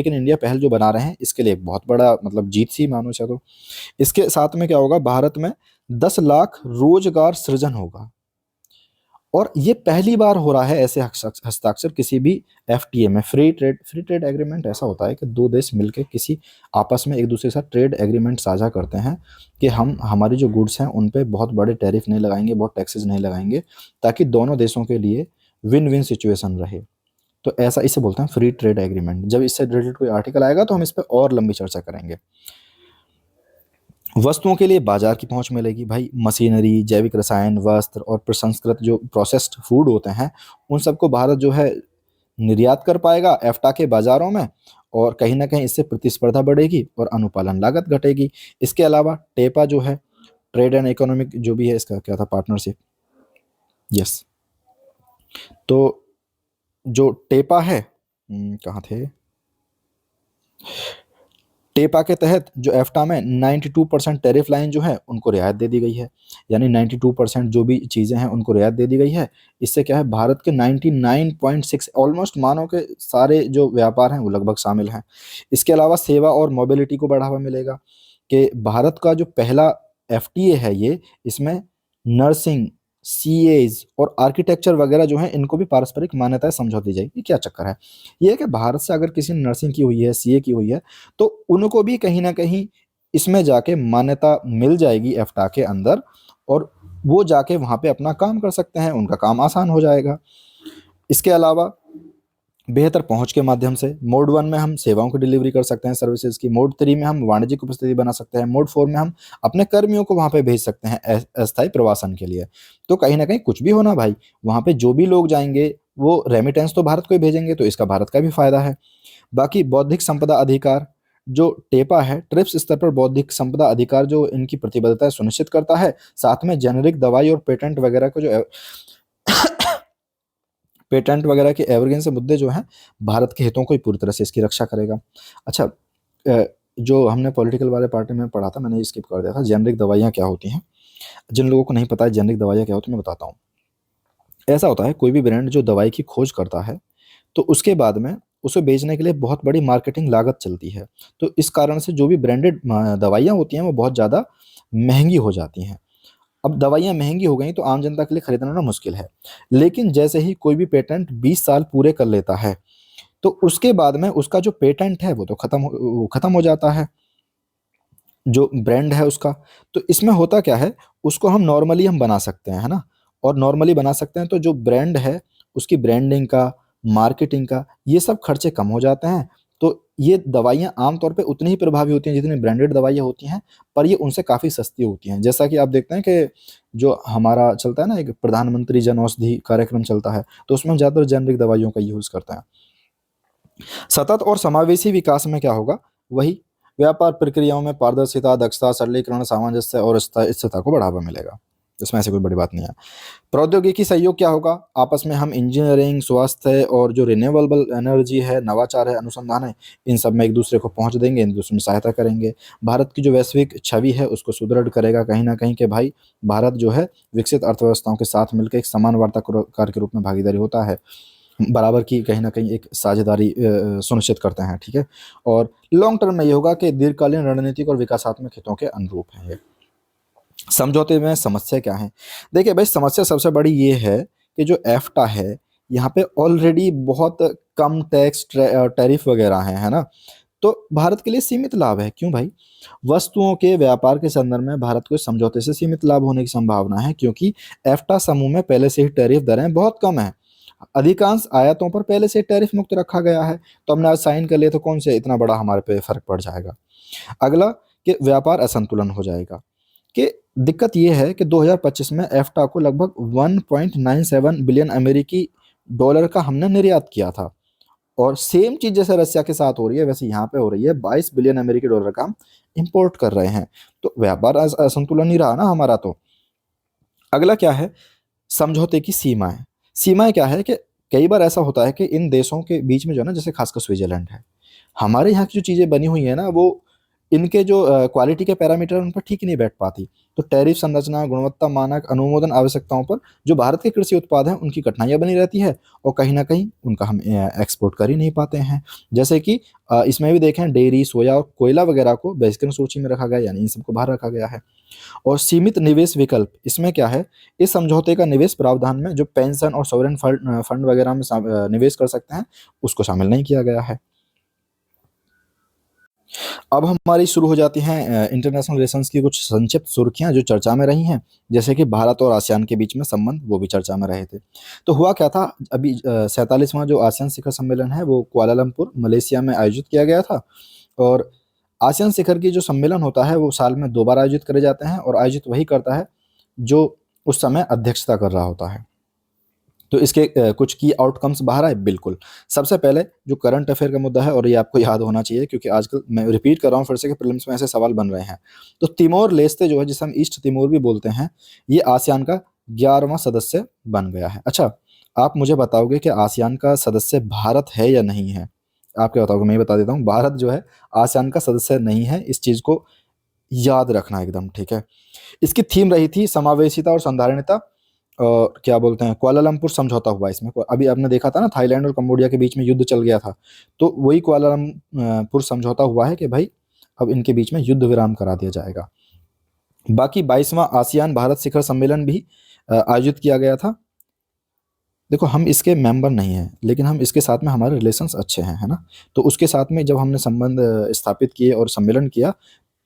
इंडिया पहल जो बना रहे हैं इसके लिए एक बहुत बड़ा मतलब जीत सी मानो चाहे तो। इसके साथ में क्या होगा? भारत में 10 लाख रोजगार सृजन होगा, और ये पहली बार हो रहा है ऐसे हस्ताक्षर किसी भी FTA में। फ्री ट्रेड एग्रीमेंट ऐसा होता है कि दो देश मिलकर किसी आपस में एक दूसरे के साथ ट्रेड एग्रीमेंट साझा करते हैं कि हम हमारी जो गुड्स हैं उन पे बहुत बड़े टैरिफ नहीं लगाएंगे, बहुत टैक्सेस नहीं लगाएंगे, ताकि दोनों देशों के लिए विन विन सिचुएशन रहे। तो ऐसा इसे बोलते हैं फ्री ट्रेड एग्रीमेंट। जब इससे रिलेटेड कोई आर्टिकल आएगा तो हम इस पर और लंबी चर्चा करेंगे। वस्तुओं के लिए बाजार की पहुंच मिलेगी भाई। मशीनरी, जैविक रसायन, वस्त्र और प्रसंस्कृत जो प्रोसेस्ड फूड होते हैं उन सबको भारत जो है निर्यात कर पाएगा एफ्टा के बाजारों में, और कहीं ना कहीं इससे प्रतिस्पर्धा बढ़ेगी और अनुपालन लागत घटेगी। इसके अलावा टेपा जो है, ट्रेड एंड इकोनॉमिक जो भी है, इसका क्या था, पार्टनरशिप, यस। तो जो टेपा है, कहाँ थे, टेपा के तहत जो एफ्टा में 92% टैरिफ लाइन जो है उनको रियायत दे दी गई है, यानी 92% जो भी चीज़ें हैं उनको रियायत दे दी गई है। इससे क्या है, भारत के 99.6 ऑलमोस्ट मानो के सारे जो व्यापार हैं वो लगभग शामिल हैं। इसके अलावा सेवा और मोबिलिटी को बढ़ावा मिलेगा कि भारत का जो पहला FTA है ये, इसमें नर्सिंग, CAs और आर्किटेक्चर वगैरह जो है इनको भी पारस्परिक मान्यताएं समझौती दी जाएगी। ये क्या चक्कर है? ये है कि भारत से अगर किसी ने नर्सिंग की हुई है, CA की हुई है, तो उनको भी कहीं ना कहीं इसमें जाके मान्यता मिल जाएगी एफ्टा के अंदर, और वो जाके वहाँ पे अपना काम कर सकते हैं, उनका काम आसान हो जाएगा। इसके अलावा बेहतर पहुंच के माध्यम से मोड 1 में हम सेवाओं की डिलीवरी कर सकते हैं, सर्विसेज की। मोड 3 में हम वाणिज्यिक उपस्थिति बना सकते हैं। मोड 4 में हम अपने कर्मियों को वहां पे भेज सकते हैं अस्थायी प्रवासन के लिए। तो कहीं ना कहीं कुछ भी होना भाई, वहां पे जो भी लोग जाएंगे वो रेमिटेंस तो भारत को ही भेजेंगे, तो इसका भारत का भी फायदा है। बाकी बौद्धिक संपदा अधिकार, जो टेपा है ट्रिप्स स्तर पर बौद्धिक संपदा अधिकार जो इनकी प्रतिबद्धता सुनिश्चित करता है, साथ में जेनेरिक दवाई और पेटेंट वगैरह को जो पेटेंट वगैरह के एवरग्रीन से मुद्दे जो हैं, भारत के हितों को ही पूरी तरह से इसकी रक्षा करेगा। अच्छा, जो हमने पॉलिटिकल वाले पार्टी में पढ़ा था, मैंने स्किप कर दिया था, जेनरिक दवाइयाँ क्या होती हैं। जिन लोगों को नहीं पता है जेनरिक दवाइयाँ क्या होती हैं, मैं बताता हूँ। ऐसा होता है, कोई भी ब्रांड जो दवाई की खोज करता है तो उसके बाद में उसे बेचने के लिए बहुत बड़ी मार्केटिंग लागत चलती है। तो इस कारण से जो भी ब्रांडेड दवाइयाँ होती हैं वो बहुत ज़्यादा महंगी हो जाती हैं। अब दवाइयाँ महंगी हो गई तो आम जनता के लिए खरीदना ना मुश्किल है। लेकिन जैसे ही कोई भी पेटेंट 20 साल पूरे कर लेता है तो उसके बाद में उसका जो पेटेंट है वो तो खत्म हो जाता है, जो ब्रांड है उसका। तो इसमें होता क्या है, उसको हम नॉर्मली हम बना सकते हैं, है ना। और नॉर्मली बना सकते हैं तो जो ब्रांड है उसकी ब्रांडिंग का, मार्केटिंग का, ये सब खर्चे कम हो जाते हैं। तो ये दवाइयाँ आमतौर पे उतनी ही प्रभावी होती हैं जितनी ब्रांडेड दवाइयाँ होती हैं, पर ये उनसे काफ़ी सस्ती होती हैं। जैसा कि आप देखते हैं कि जो हमारा चलता है ना, एक प्रधानमंत्री जन औषधि कार्यक्रम चलता है, तो उसमें ज़्यादातर जेनरिक दवाइयों का यूज़ करते हैं। सतत और समावेशी विकास में क्या होगा, वही व्यापार प्रक्रियाओं में पारदर्शिता, दक्षता, सरलीकरण, सामंजस्य और स्थिरता को बढ़ावा मिलेगा। इसमें ऐसी कोई बड़ी बात नहीं है। प्रौद्योगिकी सहयोग क्या होगा, आपस में हम इंजीनियरिंग, स्वास्थ्य और जो रिन्यूएबल एनर्जी है, नवाचार है, अनुसंधान है, इन सब में एक दूसरे को पहुंच देंगे, एक दूसरे में सहायता करेंगे। भारत की जो वैश्विक छवि है उसको सुदृढ़ करेगा कहीं ना कहीं कि भाई भारत जो है विकसित अर्थव्यवस्थाओं के साथ मिलकर एक समान वार्ताकार के रूप में भागीदारी होता है, बराबर की कहीं ना कहीं एक साझेदारी सुनिश्चित करते हैं, ठीक है। और लॉन्ग टर्म में ये होगा कि दीर्घकालीन रणनीतिक और विकासात्मक हितों के अनुरूप है ये। समझौते में समस्या क्या है? देखिए भाई, समस्या सबसे बड़ी ये है कि जो एफ्टा है यहाँ पे ऑलरेडी बहुत कम टैक्स टैरिफ वगैरह हैं, है ना। तो भारत के लिए सीमित लाभ है। क्यों भाई? वस्तुओं के व्यापार के संदर्भ में भारत को इस समझौते से सीमित लाभ होने की संभावना है, क्योंकि एफ्टा समूह में पहले से ही टैरिफ दरें बहुत कम है। अधिकांश आयातों पर पहले से टैरिफ मुक्त रखा गया है, तो हमने आज साइन कर लिया तो कौन से इतना बड़ा हमारे पे फर्क पड़ जाएगा। अगला कि व्यापार असंतुलन हो जाएगा। कि दिक्कत ये है कि 2025 में एफ्टा को लगभग 1.97 बिलियन अमेरिकी डॉलर का हमने निर्यात किया था, और सेम चीज जैसे रसिया के साथ हो रही है वैसे यहाँ पे हो रही है, 22 बिलियन अमेरिकी डॉलर का हम इंपोर्ट कर रहे हैं। तो व्यापार असंतुलन ही रहा ना हमारा। तो अगला क्या है, समझौते की सीमाएं। सीमाएं क्या है कि कई बार ऐसा होता है कि इन देशों के बीच में जो है ना, जैसे खासकर स्विट्जरलैंड है, हमारे यहाँ की जो चीज़ें बनी हुई है ना, वो इनके जो क्वालिटी के पैरामीटर उन पर ठीक ही नहीं बैठ पाती। तो टैरिफ संरचना, गुणवत्ता मानक, अनुमोदन आवश्यकताओं पर जो भारत के कृषि उत्पाद हैं उनकी कठिनाइयां बनी रहती है, और कहीं ना कहीं उनका हम एक्सपोर्ट कर ही नहीं पाते हैं। जैसे कि इसमें भी देखें, डेयरी, सोया और कोयला वगैरह को बहिष्करण सूची में रखा गया, यानी इन सबको बाहर रखा गया है। और सीमित निवेश विकल्प, इसमें क्या है, इस समझौते का निवेश प्रावधान में जो पेंशन और सॉवरेन फंड फंड वगैरह में निवेश कर सकते हैं, उसको शामिल नहीं किया गया है। अब हमारी शुरू हो जाती हैं इंटरनेशनल रिलेशंस की कुछ संक्षिप्त सुर्खियां जो चर्चा में रही हैं। जैसे कि भारत और आसियान के बीच में संबंध, वो भी चर्चा में रहे थे। तो हुआ क्या था, अभी 47वां जो आसियान शिखर सम्मेलन है वो कुआलालंपुर मलेशिया में आयोजित किया गया था। और आसियान शिखर की जो सम्मेलन होता है वो साल में 2 बार आयोजित करे जाते हैं, और आयोजित वही करता है जो उस समय अध्यक्षता कर रहा होता है। तो इसके कुछ की आउटकम्स बाहर आए, बिल्कुल। सबसे पहले जो करंट अफेयर का मुद्दा है, और ये आपको याद होना चाहिए क्योंकि आजकल मैं रिपीट कर रहा हूँ फिर से कि प्रीलिम्स में ऐसे सवाल बन रहे हैं। तो तिमोर लेस्ते जो है, जिसे हम ईस्ट तिमोर भी बोलते हैं, ये आसियान का 11वां सदस्य बन गया है। अच्छा, आप मुझे बताओगे कि आसियान का सदस्य भारत है या नहीं है? आप क्या बताओगे? मैं ही बता देता हूँ, भारत जो है आसियान का सदस्य नहीं है। इस चीज को याद रखना एकदम, ठीक है। इसकी थीम रही थी समावेशिता और संधारणीयता, क्या बोलते हैं, कुआलालंपुर समझौता हुआ इसमें। अभी आपने देखा था ना, थाईलैंड और कंबोडिया के बीच में युद्ध चल गया था, तो वही कुआलालंपुर समझौता हुआ है कि भाई अब इनके बीच में युद्ध विराम करा दिया जाएगा। बाकी 22वां आसियान भारत शिखर सम्मेलन भी आयोजित किया गया था। देखो, हम इसके मेंबर नहीं हैं, लेकिन हम इसके साथ में हमारे रिलेशंस अच्छे हैं, है ना। तो उसके साथ में जब हमने संबंध स्थापित किए और सम्मेलन किया,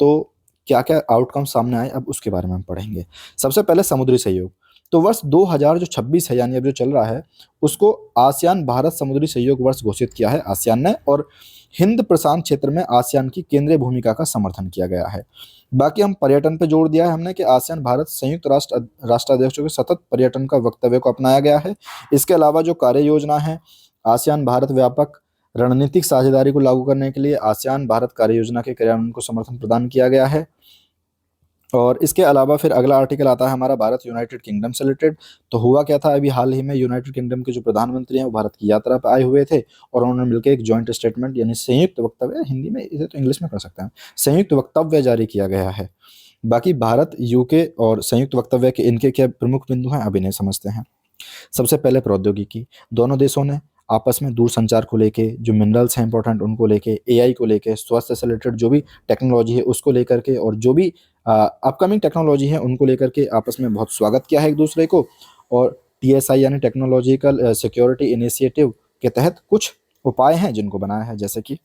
तो क्या क्या आउटकम सामने आए, अब उसके बारे में हम पढ़ेंगे। सबसे पहले समुद्री सहयोग। तो वर्ष 2000 जो 26 है, यानी अब जो चल रहा है, उसको आसियान भारत समुद्री सहयोग वर्ष घोषित किया है आसियान ने, और हिंद प्रशांत क्षेत्र में आसियान की केंद्रीय भूमिका का समर्थन किया गया है। बाकी हम पर्यटन पे जोर दिया है हमने कि आसियान भारत संयुक्त राष्ट्राध्यक्षों के सतत पर्यटन का वक्तव्य को अपनाया गया है। इसके अलावा जो कार्य योजना है, आसियान भारत व्यापक रणनीतिक साझेदारी को लागू करने के लिए आसियान भारत कार्य योजना के क्रियान्वयन को समर्थन प्रदान किया गया है। और इसके अलावा फिर अगला आर्टिकल आता है हमारा भारत यूनाइटेड किंगडम से रिलेटेड। तो हुआ क्या था, अभी हाल ही में यूनाइटेड किंगडम के जो प्रधानमंत्री हैं वो भारत की यात्रा पर आए हुए थे, और उन्होंने मिलकर एक जॉइंट स्टेटमेंट, यानी संयुक्त वक्तव्य, हिंदी में इसे तो इंग्लिश में कर सकते हैं, संयुक्त वक्तव्य जारी किया गया है। बाकी भारत, यूके और संयुक्त वक्तव्य के इनके क्या प्रमुख बिंदु हैं, अभी नहीं समझते हैं। सबसे पहले प्रौद्योगिकी। दोनों देशों ने आपस में दूर संचार को लेके, जो मिनरल्स हैं इंपॉर्टेंट उनको लेके, एआई को लेके, स्वास्थ्य से रिलेटेड जो भी टेक्नोलॉजी है उसको लेकर के, और जो भी अपकमिंग टेक्नोलॉजी है उनको लेकर के आपस में बहुत स्वागत किया है एक दूसरे को। और टीएसआई यानी टेक्नोलॉजिकल सिक्योरिटी इनिशिएटिव के तहत कुछ उपाय हैं जिनको बनाया है, जैसे कि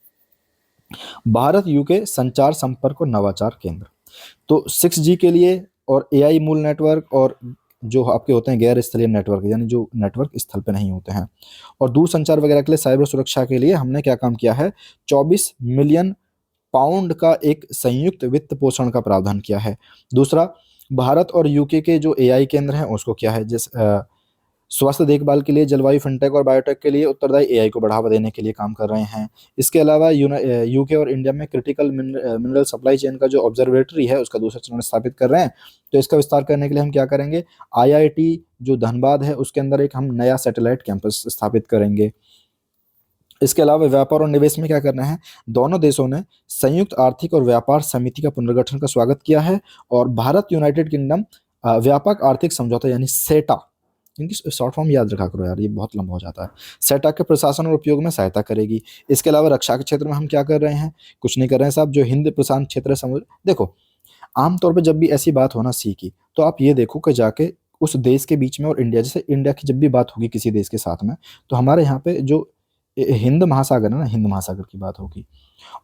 भारत यूके संचार संपर्क और नवाचार केंद्र। तो 6G के लिए, और एआई मूल नेटवर्क, और जो आपके होते हैं गैर स्थलीय नेटवर्क, यानी जो नेटवर्क स्थल पे नहीं होते हैं, और दूर संचार वगैरह के लिए साइबर सुरक्षा के लिए हमने क्या काम किया है, 24 मिलियन पाउंड का एक संयुक्त वित्त पोषण का प्रावधान किया है। दूसरा, भारत और यूके के जो एआई केंद्र हैं उसको क्या है, जैसे स्वास्थ्य देखभाल के लिए, जलवायु फिनटेक और बायोटेक के लिए उत्तरदायी एआई को बढ़ावा देने के लिए काम कर रहे हैं। इसके अलावा यूके और इंडिया में क्रिटिकल मिनरल सप्लाई चेन का जो ऑब्जर्वेटरी है उसका दूसरा चरण स्थापित कर रहे हैं। तो इसका विस्तार करने के लिए हम क्या करेंगे, आईआईटी जो धनबाद है उसके अंदर एक हम नया सैटेलाइट कैंपस स्थापित करेंगे। इसके अलावा व्यापार और निवेश में क्या करना है, दोनों देशों ने संयुक्त आर्थिक और व्यापार समिति का पुनर्गठन का स्वागत किया है, और भारत यूनाइटेड किंगडम व्यापक आर्थिक समझौता यानी सेटा, इनकी शॉर्ट फॉर्म याद रखा करो यार, ये बहुत लंबा हो जाता है, सेटा के प्रशासन और उपयोग में सहायता करेगी। इसके अलावा रक्षा के क्षेत्र में हम क्या कर रहे हैं, कुछ नहीं कर रहे हैं साहब, जो हिंद प्रशांत क्षेत्र है समुद्र। देखो, आमतौर पे जब भी ऐसी बात होना सी की, तो आप ये देखो कि जाके उस देश के बीच में, और इंडिया, जैसे इंडिया की जब भी बात होगी किसी देश के साथ में, तो हमारे यहाँ पे जो हिंद महासागर है ना, हिंद महासागर की बात होगी,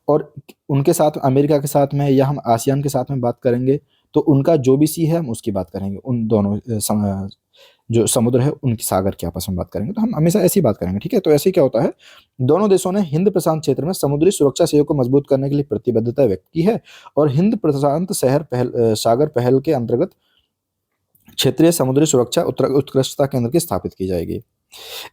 और उनके साथ अमेरिका के साथ में, या हम आसियान के साथ में बात करेंगे, तो उनका जो भी सी है हम उसकी बात करेंगे, उन दोनों जो समुद्र है उनकी सागर की आपस में बात करेंगे, तो हम हमेशा ऐसी बात करेंगे, ठीक है। तो ऐसे ही क्या होता है, दोनों देशों ने हिंद प्रशांत क्षेत्र में समुद्री सुरक्षा सहयोग को मजबूत करने के लिए प्रतिबद्धता व्यक्त की है, और हिंद प्रशांत सागर पहल के अंतर्गत क्षेत्रीय समुद्री सुरक्षा उत्कृष्टता केंद्र की स्थापित की जाएगी।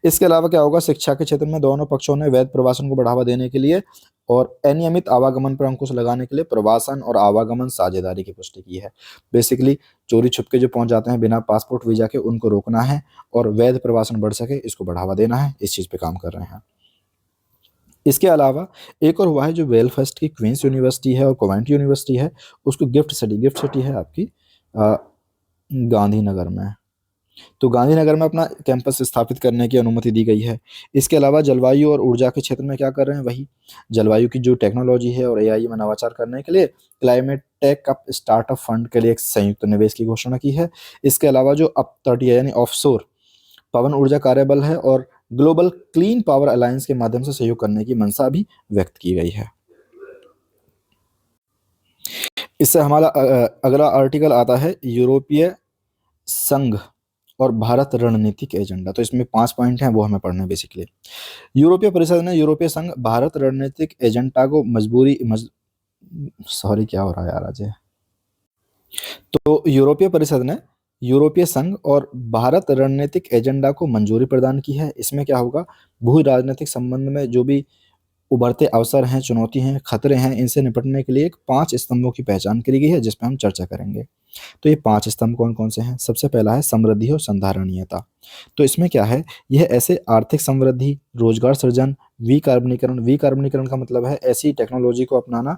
इसके अलावा क्या होगा, शिक्षा के क्षेत्र में दोनों पक्षों ने वैध प्रवासन को बढ़ावा देने के लिए और अनियमित आवागमन पर अंकुश लगाने के लिए प्रवासन और आवागमन साझेदारी की पुष्टि की है। बेसिकली चोरी छुपके जो पहुंच जाते हैं बिना पासपोर्ट वीजा के, उनको रोकना है और वैध प्रवासन बढ़ सके इसको बढ़ावा देना है। इस चीज पे काम कर रहे हैं। इसके अलावा एक और हुआ है जो बेलफास्ट की क्वींस यूनिवर्सिटी है और कोवेंट यूनिवर्सिटी है, उसको गिफ्ट सिटी है आपकी गांधीनगर में। तो गांधीनगर में अपना कैंपस स्थापित करने की अनुमति दी गई है। इसके अलावा जलवायु और ऊर्जा के क्षेत्र में क्या कर रहे हैं, वही जलवायु की जो टेक्नोलॉजी है और एआई में नवाचार करने के लिए climate tech up startup fund के लिए एक संयुक्त निवेश की घोषणा की है। इसके अलावा जो अपतटीय यानी ऑफशोर पवन ऊर्जा कार्यबल है और ग्लोबल क्लीन पावर अलायंस के माध्यम से सहयोग करने की मंशा भी व्यक्त की गई है। इससे हमारा अगला आर्टिकल आता है यूरोपीय संघ और भारत रणनीतिक एजेंडा। तो इसमें 5 पॉइंट हैं, वो हमें पढ़ने हैं बेसिकली। यूरोपीय परिषद ने यूरोपीय संघ भारत रणनीतिक एजेंडा को सॉरी क्या हो रहा है यार आज ये। तो यूरोपीय परिषद ने यूरोपीय संघ और भारत रणनीतिक एजेंडा को मंजूरी प्रदान की है। इसमें क्या होगा, भू राजनीतिक संबंध में जो भी उभरते अवसर हैं, चुनौती हैं, खतरे हैं, इनसे निपटने के लिए एक 5 स्तंभों की पहचान करी गई है जिस पर हम चर्चा करेंगे। तो ये 5 स्तंभ कौन कौन से हैं? सबसे पहला है समृद्धि और संधारणीयता। तो इसमें क्या है, यह ऐसे आर्थिक समृद्धि, रोजगार सृजन, विकार्बनीकरण का मतलब है ऐसी टेक्नोलॉजी को अपनाना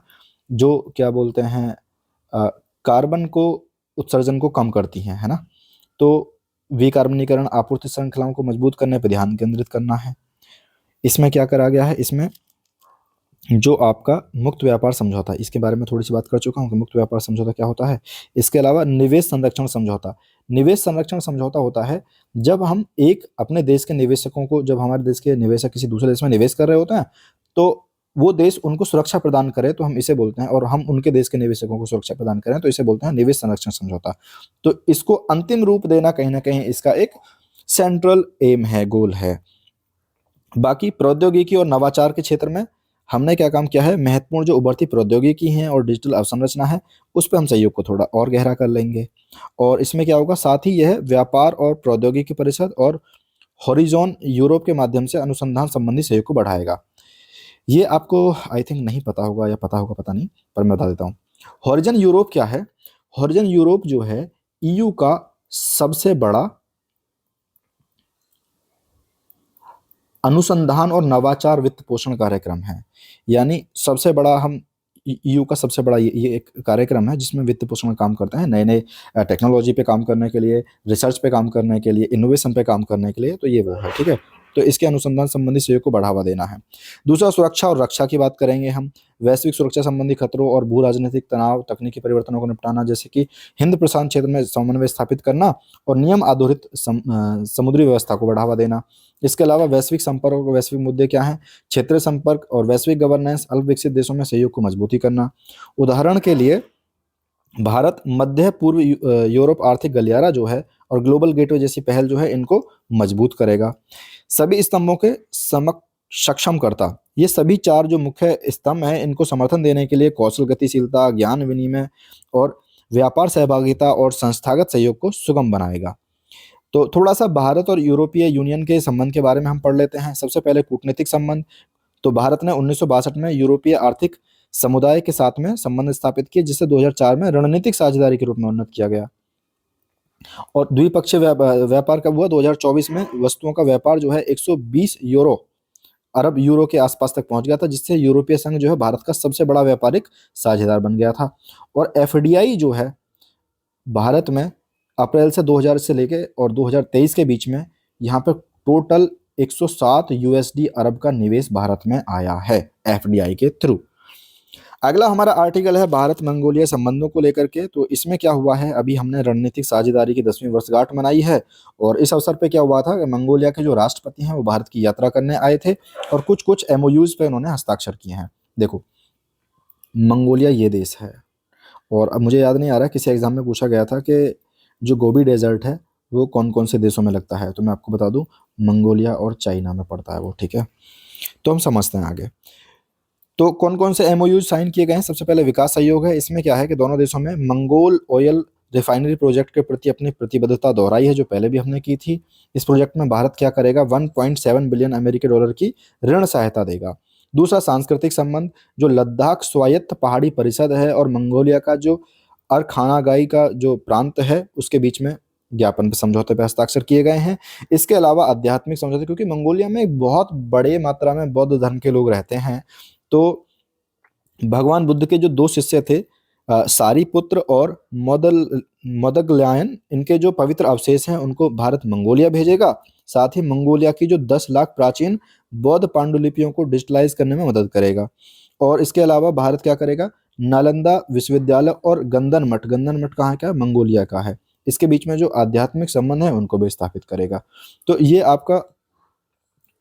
जो क्या बोलते हैं कार्बन को उत्सर्जन को कम करती है ना। तो विकार्बनीकरण, आपूर्ति श्रृंखलाओं को मजबूत करने पर ध्यान केंद्रित करना है। इसमें क्या करा गया है, इसमें जो आपका मुक्त व्यापार समझौता, इसके बारे में थोड़ी सी बात कर चुका हूँ कि मुक्त व्यापार समझौता क्या होता है। इसके अलावा निवेश संरक्षण समझौता। निवेश संरक्षण समझौता होता है जब हम एक अपने देश के निवेशकों को, जब हमारे देश के निवेशक किसी दूसरे देश में निवेश कर रहे होते हैं तो वो देश उनको सुरक्षा प्रदान करे तो हम इसे बोलते हैं, और हम उनके देश के निवेशकों को सुरक्षा प्रदान करें तो इसे बोलते हैं निवेश संरक्षण समझौता। तो इसको अंतिम रूप देना कहीं ना कहीं इसका एक सेंट्रल एम है, गोल है। बाकी प्रौद्योगिकी और नवाचार के क्षेत्र में हमने क्या काम किया है, महत्वपूर्ण जो उभरती प्रौद्योगिकी हैं और डिजिटल अवसंरचना है उस पर हम सहयोग को थोड़ा और गहरा कर लेंगे। और इसमें क्या होगा, साथ ही यह व्यापार और प्रौद्योगिकी परिषद और हॉरिजॉन यूरोप के माध्यम से अनुसंधान संबंधी सहयोग को बढ़ाएगा। ये आपको आई थिंक नहीं पता होगा या पता होगा पता नहीं, पर मैं बता देता हूँ। हॉरिजन यूरोप क्या है? हॉरिजन यूरोप जो है ईयू का सबसे बड़ा अनुसंधान और नवाचार वित्त पोषण कार्यक्रम है। यानी सबसे बड़ा हम ईयू का सबसे बड़ा ये एक कार्यक्रम है जिसमें वित्त पोषण का काम करते हैं, नए नए टेक्नोलॉजी पे काम करने के लिए, रिसर्च पे काम करने के लिए, इनोवेशन पे काम करने के लिए। तो ये वो है, ठीक है। तो इसके अनुसंधान संबंधी सहयोग को बढ़ावा देना है। दूसरा, सुरक्षा और रक्षा की बात करेंगे हम। वैश्विक सुरक्षा संबंधी खतरों और भू राजनीतिक तनाव, तकनीकी परिवर्तनों को निपटाना, जैसे कि हिंद प्रशांत क्षेत्र में समन्वय स्थापित करना और नियम आधारित समुद्री व्यवस्था को बढ़ावा देना। इसके अलावा वैश्विक संपर्क और वैश्विक मुद्दे क्या हैं, क्षेत्रीय संपर्क और वैश्विक गवर्नेंस, अल्प विकसित देशों में सहयोग को मजबूती करना। उदाहरण के लिए भारत मध्य पूर्व यूरोप आर्थिक गलियारा जो है और ग्लोबल गेटवे जैसी पहल जो है इनको मजबूत करेगा। सभी स्तंभों के सक्षम करता, ये सभी 4 जो मुख्य स्तंभ हैं इनको समर्थन देने के लिए कौशल गतिशीलता, ज्ञान विनिमय और व्यापार सहभागिता और संस्थागत सहयोग को सुगम बनाएगा। तो थोड़ा सा भारत और यूरोपीय यूनियन के संबंध के बारे में हम पढ़ लेते हैं। सबसे पहले कूटनीतिक संबंध। तो भारत ने 1962 में यूरोपीय आर्थिक समुदाय के साथ में संबंध स्थापित किए जिसे 2004 में रणनीतिक साझेदारी के रूप में उन्नत किया गया। और द्विपक्षीय व्यापार कब हुआ? 2024 में वस्तुओं का व्यापार जो है 120 अरब यूरो के आसपास तक पहुंच गया था, जिससे यूरोपीय संघ जो है भारत का सबसे बड़ा व्यापारिक साझेदार बन गया था। और एफडीआई जो है भारत में अप्रैल से 2000 से लेके और 2023 के बीच में यहाँ पर टोटल 107 यूएसडी अरब का निवेश भारत में आया है एफडीआई के थ्रू। अगला हमारा आर्टिकल है भारत मंगोलिया संबंधों को लेकर के। तो इसमें क्या हुआ है, अभी हमने रणनीतिक साझेदारी की 10वीं वर्षगांठ मनाई है और इस अवसर पे क्या हुआ था कि मंगोलिया के जो राष्ट्रपति हैं वो भारत की यात्रा करने आए थे और कुछ कुछ एमओयूज पे उन्होंने हस्ताक्षर किए हैं। देखो, मंगोलिया ये देश है और अब मुझे याद नहीं आ रहा, किसी एग्जाम में पूछा गया था कि जो गोबी डेजर्ट है वो कौन कौन से देशों में लगता है, तो मैं आपको बता दूं मंगोलिया और चाइना में पड़ता है वो, ठीक है। तो हम समझते हैं आगे। तो कौन कौन से एमओयू साइन किए गए हैं? सबसे पहले विकास सहयोग है। इसमें क्या है कि दोनों देशों में मंगोल ऑयल रिफाइनरी प्रोजेक्ट के प्रति अपनी प्रतिबद्धता दोहराई है, जो पहले भी हमने की थी। इस प्रोजेक्ट में भारत क्या करेगा, 1.7 बिलियन अमेरिकी डॉलर की ऋण सहायता देगा। दूसरा, सांस्कृतिक संबंध, जो लद्दाख स्वायत्त पहाड़ी परिषद है और मंगोलिया का जो अरखानागाई का जो प्रांत है, उसके बीच में ज्ञापन पे समझौते पे हस्ताक्षर किए गए हैं। इसके अलावा आध्यात्मिक समझौते, क्योंकि मंगोलिया में एक बहुत बड़े मात्रा में बौद्ध धर्म के लोग रहते हैं, तो भगवान बुद्ध के जो दो शिष्य थे, सारिपुत्र और मोदग्लायन, इनके जो पवित्र अवशेष हैं उनको भारत मंगोलिया भेजेगा। साथ ही मंगोलिया की जो 10 लाख प्राचीन बौद्ध पांडुलिपियों को डिजिटलाइज करने में मदद करेगा। और इसके अलावा भारत क्या करेगा, नालंदा विश्वविद्यालय और गंदन मठ कहाँ का है, मंगोलिया का है, इसके बीच में जो आध्यात्मिक संबंध है उनको भी स्थापित करेगा। तो ये आपका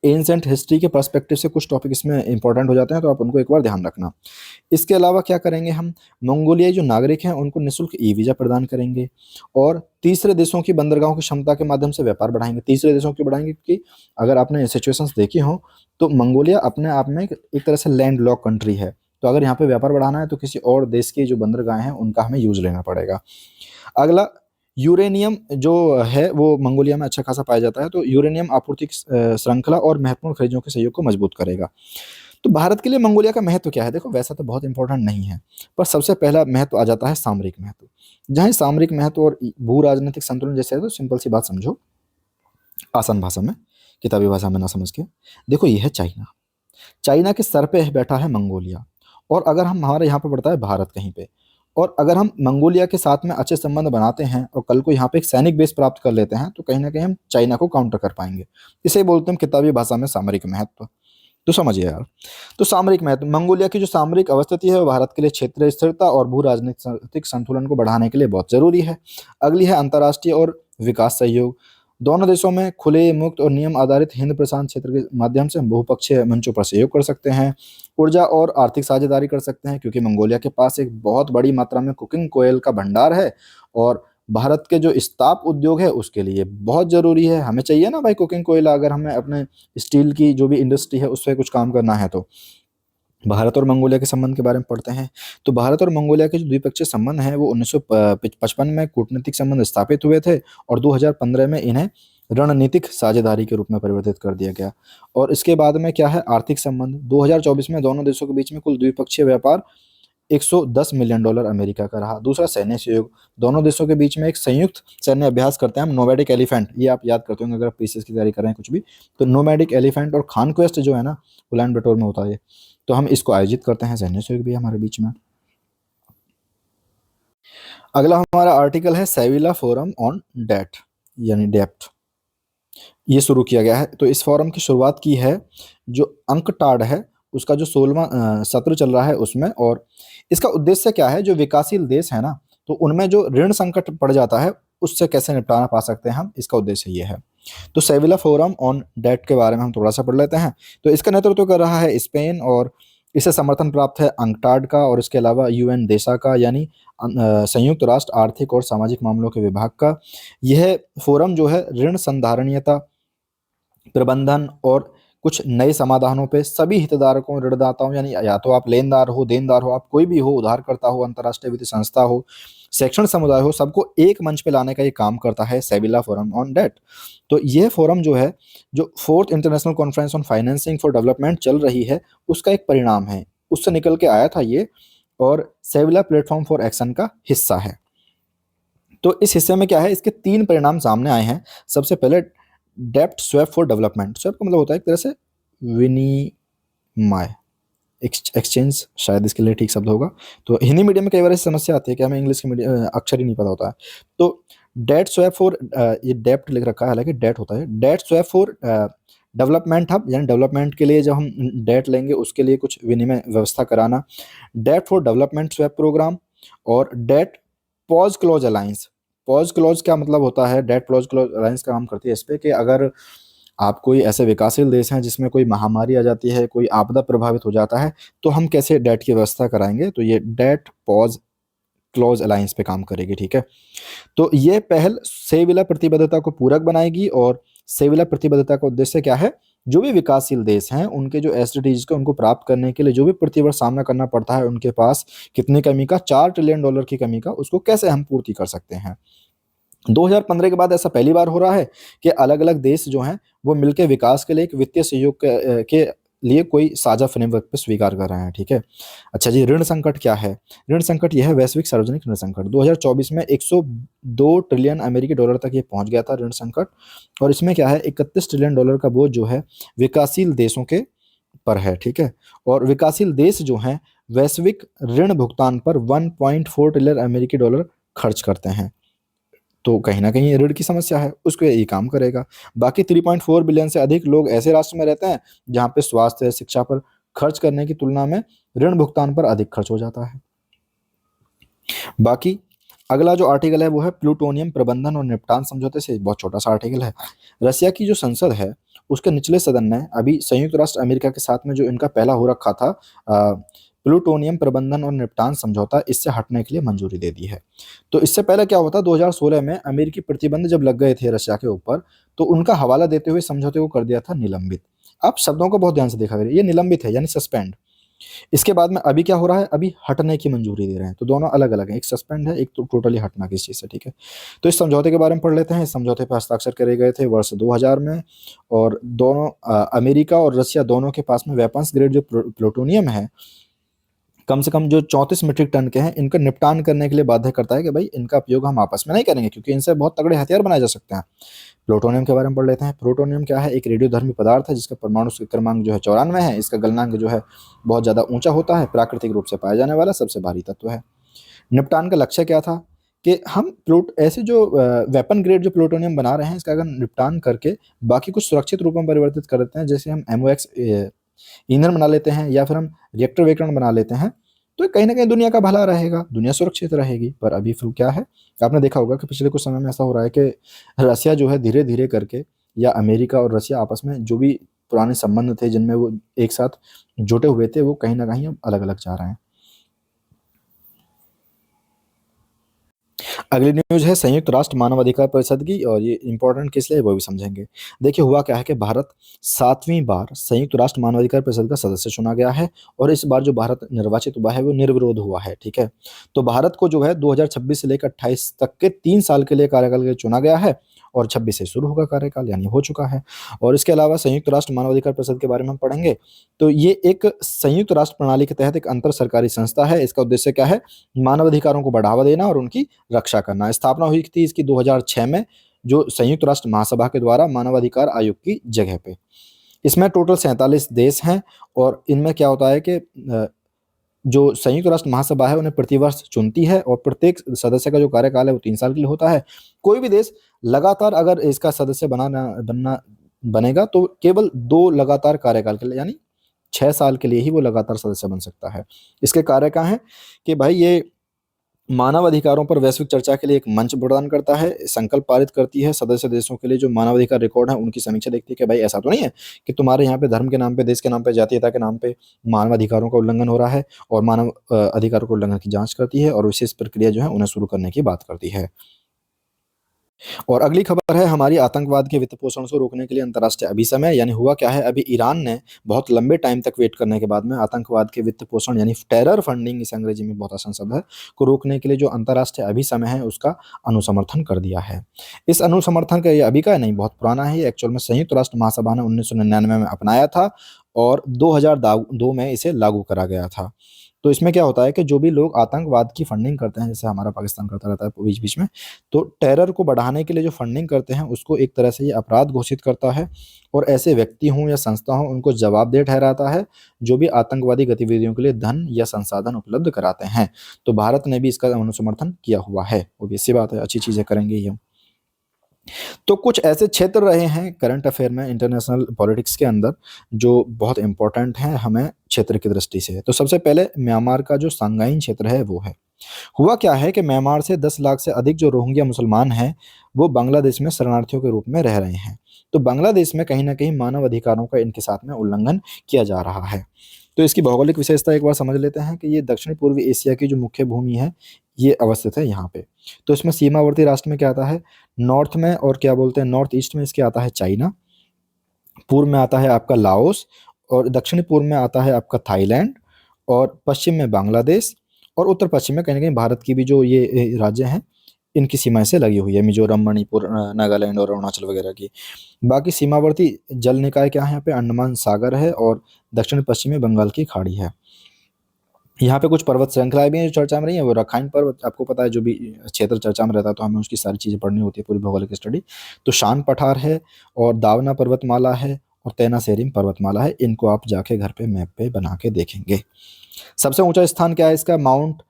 एंसेंट हिस्ट्री के पर्सपेक्टिव से कुछ टॉपिक इसमें इंपॉर्टेंट हो जाते हैं, तो आप उनको एक बार ध्यान रखना। इसके अलावा क्या करेंगे, हम मंगोलियाई जो नागरिक हैं उनको निःशुल्क ई वीज़ा प्रदान करेंगे और तीसरे देशों की बंदरगाहों की क्षमता के माध्यम से व्यापार बढ़ाएंगे। तीसरे देशों की बढ़ाएंगे क्योंकि अगर आपने सिचुएशंस देखी हो तो मंगोलिया अपने आप में एक तरह से लैंड लॉक कंट्री है, तो अगर यहाँ पे व्यापार बढ़ाना है तो किसी और देश की जो बंदरगाहें हैं उनका हमें यूज लेना पड़ेगा। अगला, यूरेनियम जो है वो मंगोलिया में अच्छा खासा पाया जाता है, तो यूरेनियम आपूर्ति श्रृंखला और महत्वपूर्ण खनिजों के सहयोग को मजबूत करेगा। तो भारत के लिए मंगोलिया का महत्व क्या है, देखो वैसा तो बहुत इंपॉर्टेंट नहीं है, पर सबसे पहला महत्व आ जाता है सामरिक महत्व। जहाँ सामरिक महत्व और भू राजनीतिक संतुलन जैसे है, तो सिंपल सी बात समझो, आसान भाषा में, किताबी भाषा में ना समझ के, देखो ये है चाइना। चाइना के सर पे बैठा है मंगोलिया, और अगर हम, हमारे यहाँ पे पड़ता है भारत कहीं पे, और अगर हम मंगोलिया के साथ में अच्छे संबंध बनाते हैं और कल को यहाँ पे एक सैनिक बेस प्राप्त कर लेते हैं, तो कहीं ना कहीं हम चाइना को काउंटर कर पाएंगे। इसे बोलते हैं किताबी भाषा में सामरिक महत्व। तो समझिए यार, तो सामरिक महत्व, मंगोलिया की जो सामरिक अवस्थिति है वो भारत के लिए क्षेत्रीय स्थिरता और भू राजनीतिक संतुलन को बढ़ाने के लिए बहुत जरूरी है। अगली है अंतर्राष्ट्रीय और विकास सहयोग। दोनों देशों में खुले, मुक्त और नियम आधारित हिंद प्रशांत क्षेत्र के माध्यम से हम बहुपक्षीय मंचों पर सहयोग कर सकते हैं। ऊर्जा और आर्थिक साझेदारी कर सकते हैं, क्योंकि मंगोलिया के पास एक बहुत बड़ी मात्रा में कुकिंग कोयल का भंडार है, और भारत के जो इस्पात उद्योग है उसके लिए बहुत ज़रूरी है। हमें चाहिए ना भाई कुकिंग कोयला, अगर हमें अपने स्टील की जो भी इंडस्ट्री है उस पर कुछ काम करना है तो। भारत और मंगोलिया के संबंध के बारे में पढ़ते हैं, तो भारत और मंगोलिया के जो द्विपक्षीय संबंध हैं वो 1955 में कूटनीतिक संबंध स्थापित हुए थे, और 2015 में इन्हें रणनीतिक साझेदारी के रूप में परिवर्तित कर दिया गया। और इसके बाद में क्या है, आर्थिक संबंध। 2024 में दोनों देशों के बीच में कुल द्विपक्षीय व्यापार $110 मिलियन अमेरिका का रहा। दूसरा, सैन्य सहयोग। दोनों देशों के बीच में एक संयुक्त सैन्य अभ्यास करते हैं हम, नोमैडिक एलिफेंट, ये आप याद करते होंगे अगर आप पीसीएस की तैयारी कर रहे हैं कुछ भी, तो नोमैडिक एलिफेंट और खान क्वेस्ट जो है ना, उलान बटोर में होता है, तो हम इसको आयोजित करते हैं। सैन्य सहयोग भी हमारे बीच में। अगला हमारा आर्टिकल है सेविला फोरम ऑन डेट, यानी डेप्ट, ये शुरू किया गया है। तो इस फोरम की शुरुआत की है जो अंकटाड है उसका जो 16वां सत्र चल रहा है उसमें, और इसका उद्देश्य क्या है, जो विकासशील देश है ना, तो उनमें जो ऋण संकट पड़ जाता है उससे कैसे निपटाना पा सकते हैं हम, इसका उद्देश्य ये है। तो सेविला फोरम ऑन डेट के बारे में हम थोड़ा सा पढ़ लेते हैं। तो इसका नेतृत्व कर रहा है स्पेन, और इसे समर्थन प्राप्त है अंकटाड का, और इसके अलावा यूएन देशा का, यानी संयुक्त राष्ट्र आर्थिक और सामाजिक मामलों के विभाग का। यह फोरम जो है ऋण संधारणीयता, प्रबंधन और कुछ नए समाधानों पे सभी हितधारकों, ऋणदाताओं, यानी या तो आप लेनदार हो, देनदार हो, आप कोई भी हो, उधारकर्ता हो, अंतर्राष्ट्रीय वित्तीय संस्था हो, शैक्षणिक समुदाय हो, सबको एक मंच पे लाने का ये काम करता है सेविला फोरम ऑन डेट। तो यह फोरम जो है, जो 4th international conference on financing for development चल रही है, उसका एक परिणाम है, उससे निकल के आया था ये, और सेविला प्लेटफॉर्म फॉर एक्शन का हिस्सा है। तो इस हिस्से में क्या है, इसके 3 परिणाम सामने आए हैं। सबसे पहले, डेप्ट स्वैप फॉर डेवलपमेंट। स्वैप का मतलब होता है एक तरह से विनिमय, एक्सचेंज, शायद इसके लिए ठीक शब्द होगा। तो हिंदी मीडियम में कई बार ऐसी समस्या आती है कि हमें इंग्लिश के अक्षर ही नहीं पता होता है। तो डेट स्वैप फॉर, ये डेप्ट लिख रखा है, हालांकि डेट होता है, debt swap for development hub, यानी डेवलपमेंट के लिए जब हम डेट लेंगे उसके लिए कुछ विनिमय व्यवस्था कराना। Debt for development swap programme, और debt pause clause alliance. Pause clause क्या मतलब होता है, डेट पॉज क्लॉज अलायंस का काम करती है इस पे कि अगर आप कोई ऐसे विकासशील देश हैं जिसमें कोई महामारी आ जाती है, कोई आपदा प्रभावित हो जाता है, तो हम कैसे डेट की व्यवस्था कराएंगे, तो ये डेट पॉज क्लॉज अलायंस पे काम करेगी, ठीक है। तो ये पहल सेविला प्रतिबद्धता को पूरक बनाएगी और सेविला प्रतिबद्धता का उद्देश्य क्या है? जो भी विकासशील देश हैं, उनके जो एसडीजीज को उनको प्राप्त करने के लिए जो भी प्रतिवर्ष सामना करना पड़ता है उनके पास कितनी कमी का, $4 ट्रिलियन की कमी का, उसको कैसे हम पूर्ति कर सकते हैं। 2015 के बाद ऐसा पहली बार हो रहा है कि अलग-अलग देश जो हैं, वो मिलके विकास के लिए एक वित्तीय सहयोग के लिए कोई साझा फ्रेमवर्क पे स्वीकार कर रहे हैं, ठीक है? अच्छा जी, ऋण संकट क्या है? ऋण संकट यह है वैश्विक सार्वजनिक ऋण संकट। 2024 में $102 ट्रिलियन तक ये पहुँच गया था ऋण संकट, और इसमें क्या है, $31 ट्रिलियन का बोझ जो है विकासशील देशों के पर है, ठीक है? और विकासशील देश जो हैं, वैश्विक ऋण भुगतान पर $1.4 ट्रिलियन खर्च करते हैं। तो कहीं न कहीं ये ऋण की समस्या है, उसको ये काम करेगा। बाकी 3.4 बिलियन से अधिक लोग ऐसे राष्ट्र में रहते हैं, जहाँ पे स्वास्थ्य, शिक्षा पर खर्च करने की तुलना में ऋण भुगतान पर अधिक खर्च हो जाता है। बाकी अगला जो आर्टिकल है वो है प्लूटोनियम प्रबंधन और निपटान समझौते से, बहुत छोटा-सा आर्टिकल है। रशिया की जो संसद है, उसके निचले सदन ने अभी संयुक्त राष्ट्र अमेरिका के साथ में जो इनका पहला हो रखा था प्लूटोनियम प्रबंधन और निपटान समझौता, इससे हटने के लिए मंजूरी दे दी है। तो इससे पहले क्या हुआ था, 2016 में अमेरिकी प्रतिबंध जब लग गए थे रशिया के ऊपर, तो उनका हवाला देते हुए समझौते को कर दिया था निलंबित। अब शब्दों को बहुत ध्यान से देखा करिए, ये निलंबित है यानी सस्पेंड। इसके बाद में अभी क्या हो रहा है, अभी हटने की मंजूरी दे रहे हैं। तो दोनों अलग-अलग हैं, एक सस्पेंड है, एक तो टोटली हटना किसी चीज़ से, ठीक है? तो इस समझौते के बारे में पढ़ लेते हैं। इस समझौते पे हस्ताक्षर करे गए थे वर्ष 2000 में, और दोनों अमेरिका और रशिया दोनों के पास में वेपन्स ग्रेड जो प्लूटोनियम है, कम से कम जो 34 मीट्रिक टन के हैं, इनका निपटान करने के लिए बाध्य करता है कि भाई इनका उपयोग हम आपस में नहीं करेंगे, क्योंकि इनसे बहुत तगड़े हथियार बनाए जा सकते हैं। प्लूटोनियम के बारे में पढ़ लेते हैं। प्लूटोनियम क्या है, एक रेडियोधर्मी पदार्थ है जिसका परमाणु क्रमांक जो है 94 है। इसका गलनांक जो है बहुत ज़्यादा ऊंचा होता है, प्राकृतिक रूप से पाया जाने वाला सबसे भारी तत्व है। निपटान का लक्ष्य क्या था कि हम ऐसे जो वेपन ग्रेड जो प्लूटोनियम बना रहे हैं, इसका अगर निपटान करके बाकी कुछ सुरक्षित रूपों में परिवर्तित कर देते हैं, जैसे हम एमओएक्स ईंधन बना लेते हैं या फिर हम रिएक्टर विकर्ण बना लेते हैं, तो कहीं न कहीं दुनिया का भला रहेगा, दुनिया सुरक्षित रहेगी। पर अभी फिर क्या है, आपने देखा होगा कि पिछले कुछ समय में ऐसा हो रहा है कि रसिया जो है धीरे-धीरे करके, या अमेरिका और रसिया आपस में जो भी पुराने संबंध थे जिनमें वो एक साथ जुटे हुए थे, वो कहीं न कहीं अब अलग-अलग जा रहे हैं। अगली न्यूज़ है संयुक्त राष्ट्र मानवाधिकार परिषद की, और ये इम्पोर्टेंट किस लिए वो भी समझेंगे। देखिए हुआ क्या है कि भारत 7वीं बार संयुक्त राष्ट्र मानवाधिकार परिषद का सदस्य चुना गया है, और इस बार जो भारत निर्वाचित हुआ है वो निर्विरोध हुआ है, ठीक है। तो भारत को जो है 2026 से लेकर 28 तक के 3 साल के लिए कार्यकाल के लिए चुना गया है, और 26 से शुरू होगा कार्यकाल, यानी हो चुका है। और इसके अलावा संयुक्त राष्ट्र मानवाधिकार परिषद के बारे में हम पढ़ेंगे। तो ये एक संयुक्त राष्ट्र प्रणाली के तहत एक अंतर सरकारी संस्था है। इसका उद्देश्य क्या है, मानवाधिकारों को बढ़ावा देना और उनकी रक्षा करना। स्थापना हुई थी इसकी 2006 में, जो संयुक्त राष्ट्र महासभा के द्वारा मानवाधिकार आयोग की जगह पे। इसमें टोटल 47 देश हैं, और इनमें क्या होता है कि जो संयुक्त राष्ट्र महासभा है उन्हें प्रतिवर्ष चुनती है, और प्रत्येक सदस्य का जो कार्यकाल है वो 3 साल के लिए होता है। कोई भी देश लगातार अगर इसका सदस्य बनेगा तो केवल 2 लगातार कार्यकाल के लिए, यानी 6 साल के लिए ही वो लगातार सदस्य बन सकता है। इसके कार्य क्या हैं कि भाई ये मानव अधिकारों पर वैश्विक चर्चा के लिए एक मंच प्रदान करता है, संकल्प पारित करती है, सदस्य देशों के लिए जो मानवाधिकार रिकॉर्ड है उनकी समीक्षा देखती है कि भाई ऐसा तो नहीं है कि तुम्हारे यहाँ पे धर्म के नाम पे, देश के नाम पे, जातीयता के नाम पे मानवाधिकारों का उल्लंघन हो रहा है, और मानव अधिकारों के उल्लंघन की जांच करती है और विशेष प्रक्रिया जो है उन्हें शुरू करने की बात करती है। और अगली खबर है हमारी, आतंकवाद के वित्त पोषण को रोकने के लिए अंतर्राष्ट्रीय अभिसमय। यानी हुआ क्या है, अभी ईरान ने बहुत लंबे टाइम तक वेट करने के बाद में आतंकवाद के वित्त पोषण यानी टेरर फंडिंग, इस अंग्रेजी में बहुत आसान शब्द है, को रोकने के लिए जो अंतर्राष्ट्रीय अभिसमय है उसका अनुसमर्थन कर दिया है। इस अनुसमर्थन का ये अभी का नहीं, बहुत पुराना है। ये एक्चुअल में संयुक्त राष्ट्र महासभा ने 1999 में अपनाया था, और 2002 में इसे लागू करा गया था। तो इसमें क्या होता है कि जो भी लोग आतंकवाद की फंडिंग करते हैं, जैसे हमारा पाकिस्तान करता रहता है बीच-बीच में, तो टेरर को बढ़ाने के लिए जो फंडिंग करते हैं उसको एक तरह से ये अपराध घोषित करता है, और ऐसे व्यक्ति हों या संस्था हों उनको जवाबदेह ठहराता है जो भी आतंकवादी गतिविधियों के लिए धन या संसाधन उपलब्ध कराते हैं। तो भारत ने भी इसका अनुसमर्थन किया हुआ है, ऑब्वियस सी बात है, अच्छी चीज़ें करेंगे ही हम। तो कुछ ऐसे क्षेत्र रहे हैं करंट अफेयर में, इंटरनेशनल पॉलिटिक्स के अंदर, जो बहुत इंपॉर्टेंट हैं हमें क्षेत्र की दृष्टि से। तो सबसे पहले म्यांमार का जो सांगाइन क्षेत्र है वो है। हुआ क्या है कि म्यांमार से 10 लाख से अधिक जो रोहिंग्या मुसलमान हैं, वो बांग्लादेश में शरणार्थियों के रूप में रह रहे हैं। तो बांग्लादेश में कहीं न कहीं मानव अधिकारों का इनके साथ में उल्लंघन किया जा रहा है। तो इसकी भौगोलिक विशेषता एक बार समझ लेते हैं कि ये दक्षिण पूर्वी एशिया की जो मुख्य भूमि है, ये अवस्थित है यहाँ पे। तो इसमें सीमावर्ती राष्ट्र में क्या आता है, नॉर्थ में और क्या बोलते हैं, नॉर्थ ईस्ट में इसके आता है चाइना, पूर्व में आता है आपका लाओस, और दक्षिण पूर्व में आता है आपका थाईलैंड, और पश्चिम में बांग्लादेश, और उत्तर पश्चिम में कहीं ना कहीं भारत की भी जो ये राज्य हैं, इनकी सीमाएं से लगी हुई है, मिजोरम, मणिपुर, नागालैंड और अरुणाचल वगैरह की। बाकी सीमावर्ती जल निकाय क्या है यहाँ पे, अंडमान सागर है और दक्षिण पश्चिमी बंगाल की खाड़ी है। यहाँ पे कुछ पर्वत श्रृंखलाएं भी हैं जो चर्चा में रही है, वो रखाइन पर्वत, आपको पता है जो भी क्षेत्र चर्चा में रहता है तो हमें उसकी सारी चीज़ें पढ़नी होती है, पूरी भौगोलिक स्टडी। तो शान पठार है, और दावना पर्वतमाला है, और तेना सेरिम पर्वतमाला है। इनको आप जाके घर पे मैप पे बना के देखेंगे। सबसे ऊंचा स्थान क्या है इसका, माउंट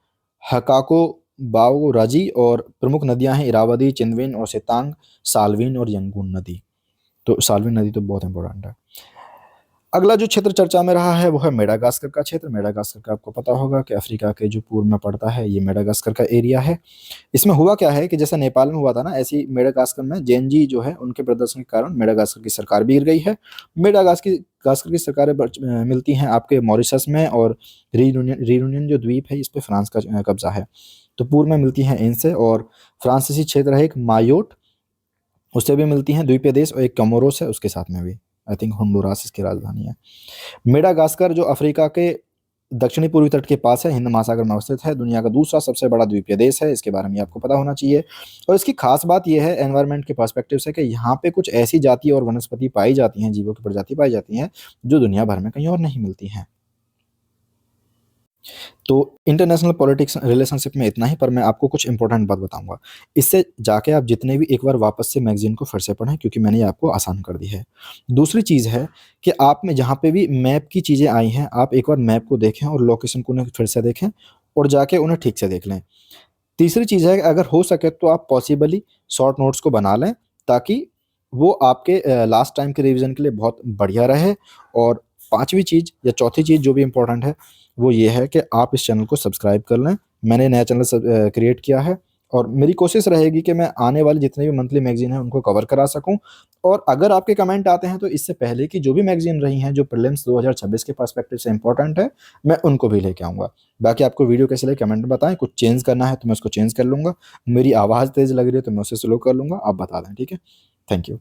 हकाको बाओ राजी, और प्रमुख नदियां हैं इरावदी, चिंदविन और सेतांग, साल्विन और यंगून नदी। तो साल्विन नदी तो बहुत इंपॉर्टेंट है। अगला जो क्षेत्र चर्चा में रहा है वो है मेडागास्कर का क्षेत्र। मेडागास्कर का आपको पता होगा कि अफ्रीका के जो पूर्व में पड़ता है, ये मेडागास्कर का एरिया है। इसमें हुआ क्या है कि जैसा नेपाल में हुआ था ना, ऐसी मेडागास्कर में जेएनजी जो है उनके प्रदर्शन के कारण मेडागास्कर की सरकार भी गिर गई है। मेडागास्कर की सरकारें मिलती हैं आपके मॉरिशस में, और रीयूनियन जो द्वीप है इस पे फ्रांस का कब्जा है। तो पूर्व में मिलती हैं इनसे, और फ्रांसीसी क्षेत्र है एक मायोट, उससे भी मिलती हैं द्वीपीय देश, और एक कमोरोस है उसके साथ में भी, आई थिंक होंडुरास इसकी राजधानी है। मेडागास्कर जो अफ्रीका के दक्षिणी पूर्वी तट के पास है, हिंद महासागर में अवस्थित है, दुनिया का दूसरा सबसे बड़ा द्वीपीय देश है। इसके बारे में आपको पता होना चाहिए। और इसकी खास बात यह है एनवायरनमेंट के पर्सपेक्टिव से कि यहाँ पे कुछ ऐसी जाति और वनस्पति पाई जाती हैं, जीवों की प्रजाति पाई जाती हैं जो दुनिया भर में कहीं और नहीं मिलती हैं। तो इंटरनेशनल पॉलिटिक्स रिलेशनशिप में इतना ही, पर मैं आपको कुछ इंपॉर्टेंट बात बताऊंगा। इससे जाके आप जितने भी एक बार वापस से मैगजीन को फिर से पढ़ें, क्योंकि मैंने ये आपको आसान कर दी है। दूसरी चीज़ है कि आप में जहाँ पे भी मैप की चीज़ें आई हैं, आप एक बार मैप को देखें और लोकेशन को उन्हें फिर से देखें, और जाके उन्हें ठीक से देख लें। तीसरी चीज़ है कि अगर हो सके तो आप पॉसिबली शॉर्ट नोट्स को बना लें, ताकि वो आपके लास्ट टाइम के रिवीजन के लिए बहुत बढ़िया रहे। और पांचवी चीज़ या चौथी चीज़ जो भी इम्पोर्टेंट है वो ये है कि आप इस चैनल को सब्सक्राइब कर लें। मैंने नया चैनल क्रिएट किया है, और मेरी कोशिश रहेगी कि मैं आने वाले जितने भी मंथली मैगजीन हैं उनको कवर करा सकूं। और अगर आपके कमेंट आते हैं तो इससे पहले की जो भी मैगजीन रही हैं जो प्रीलिम्स 2026 के पर्सपेक्टिव से इंपॉर्टेंट है, मैं उनको भी लेके आऊँगा। बाकी आपको वीडियो कैसे लगे कमेंट में बताएं। कुछ चेंज करना है तो मैं उसको चेंज कर लूँगा। मेरी आवाज़ तेज़ लग रही है तो मैं उसे स्लो कर लूँगा, आप बता दें, ठीक है। Thank you.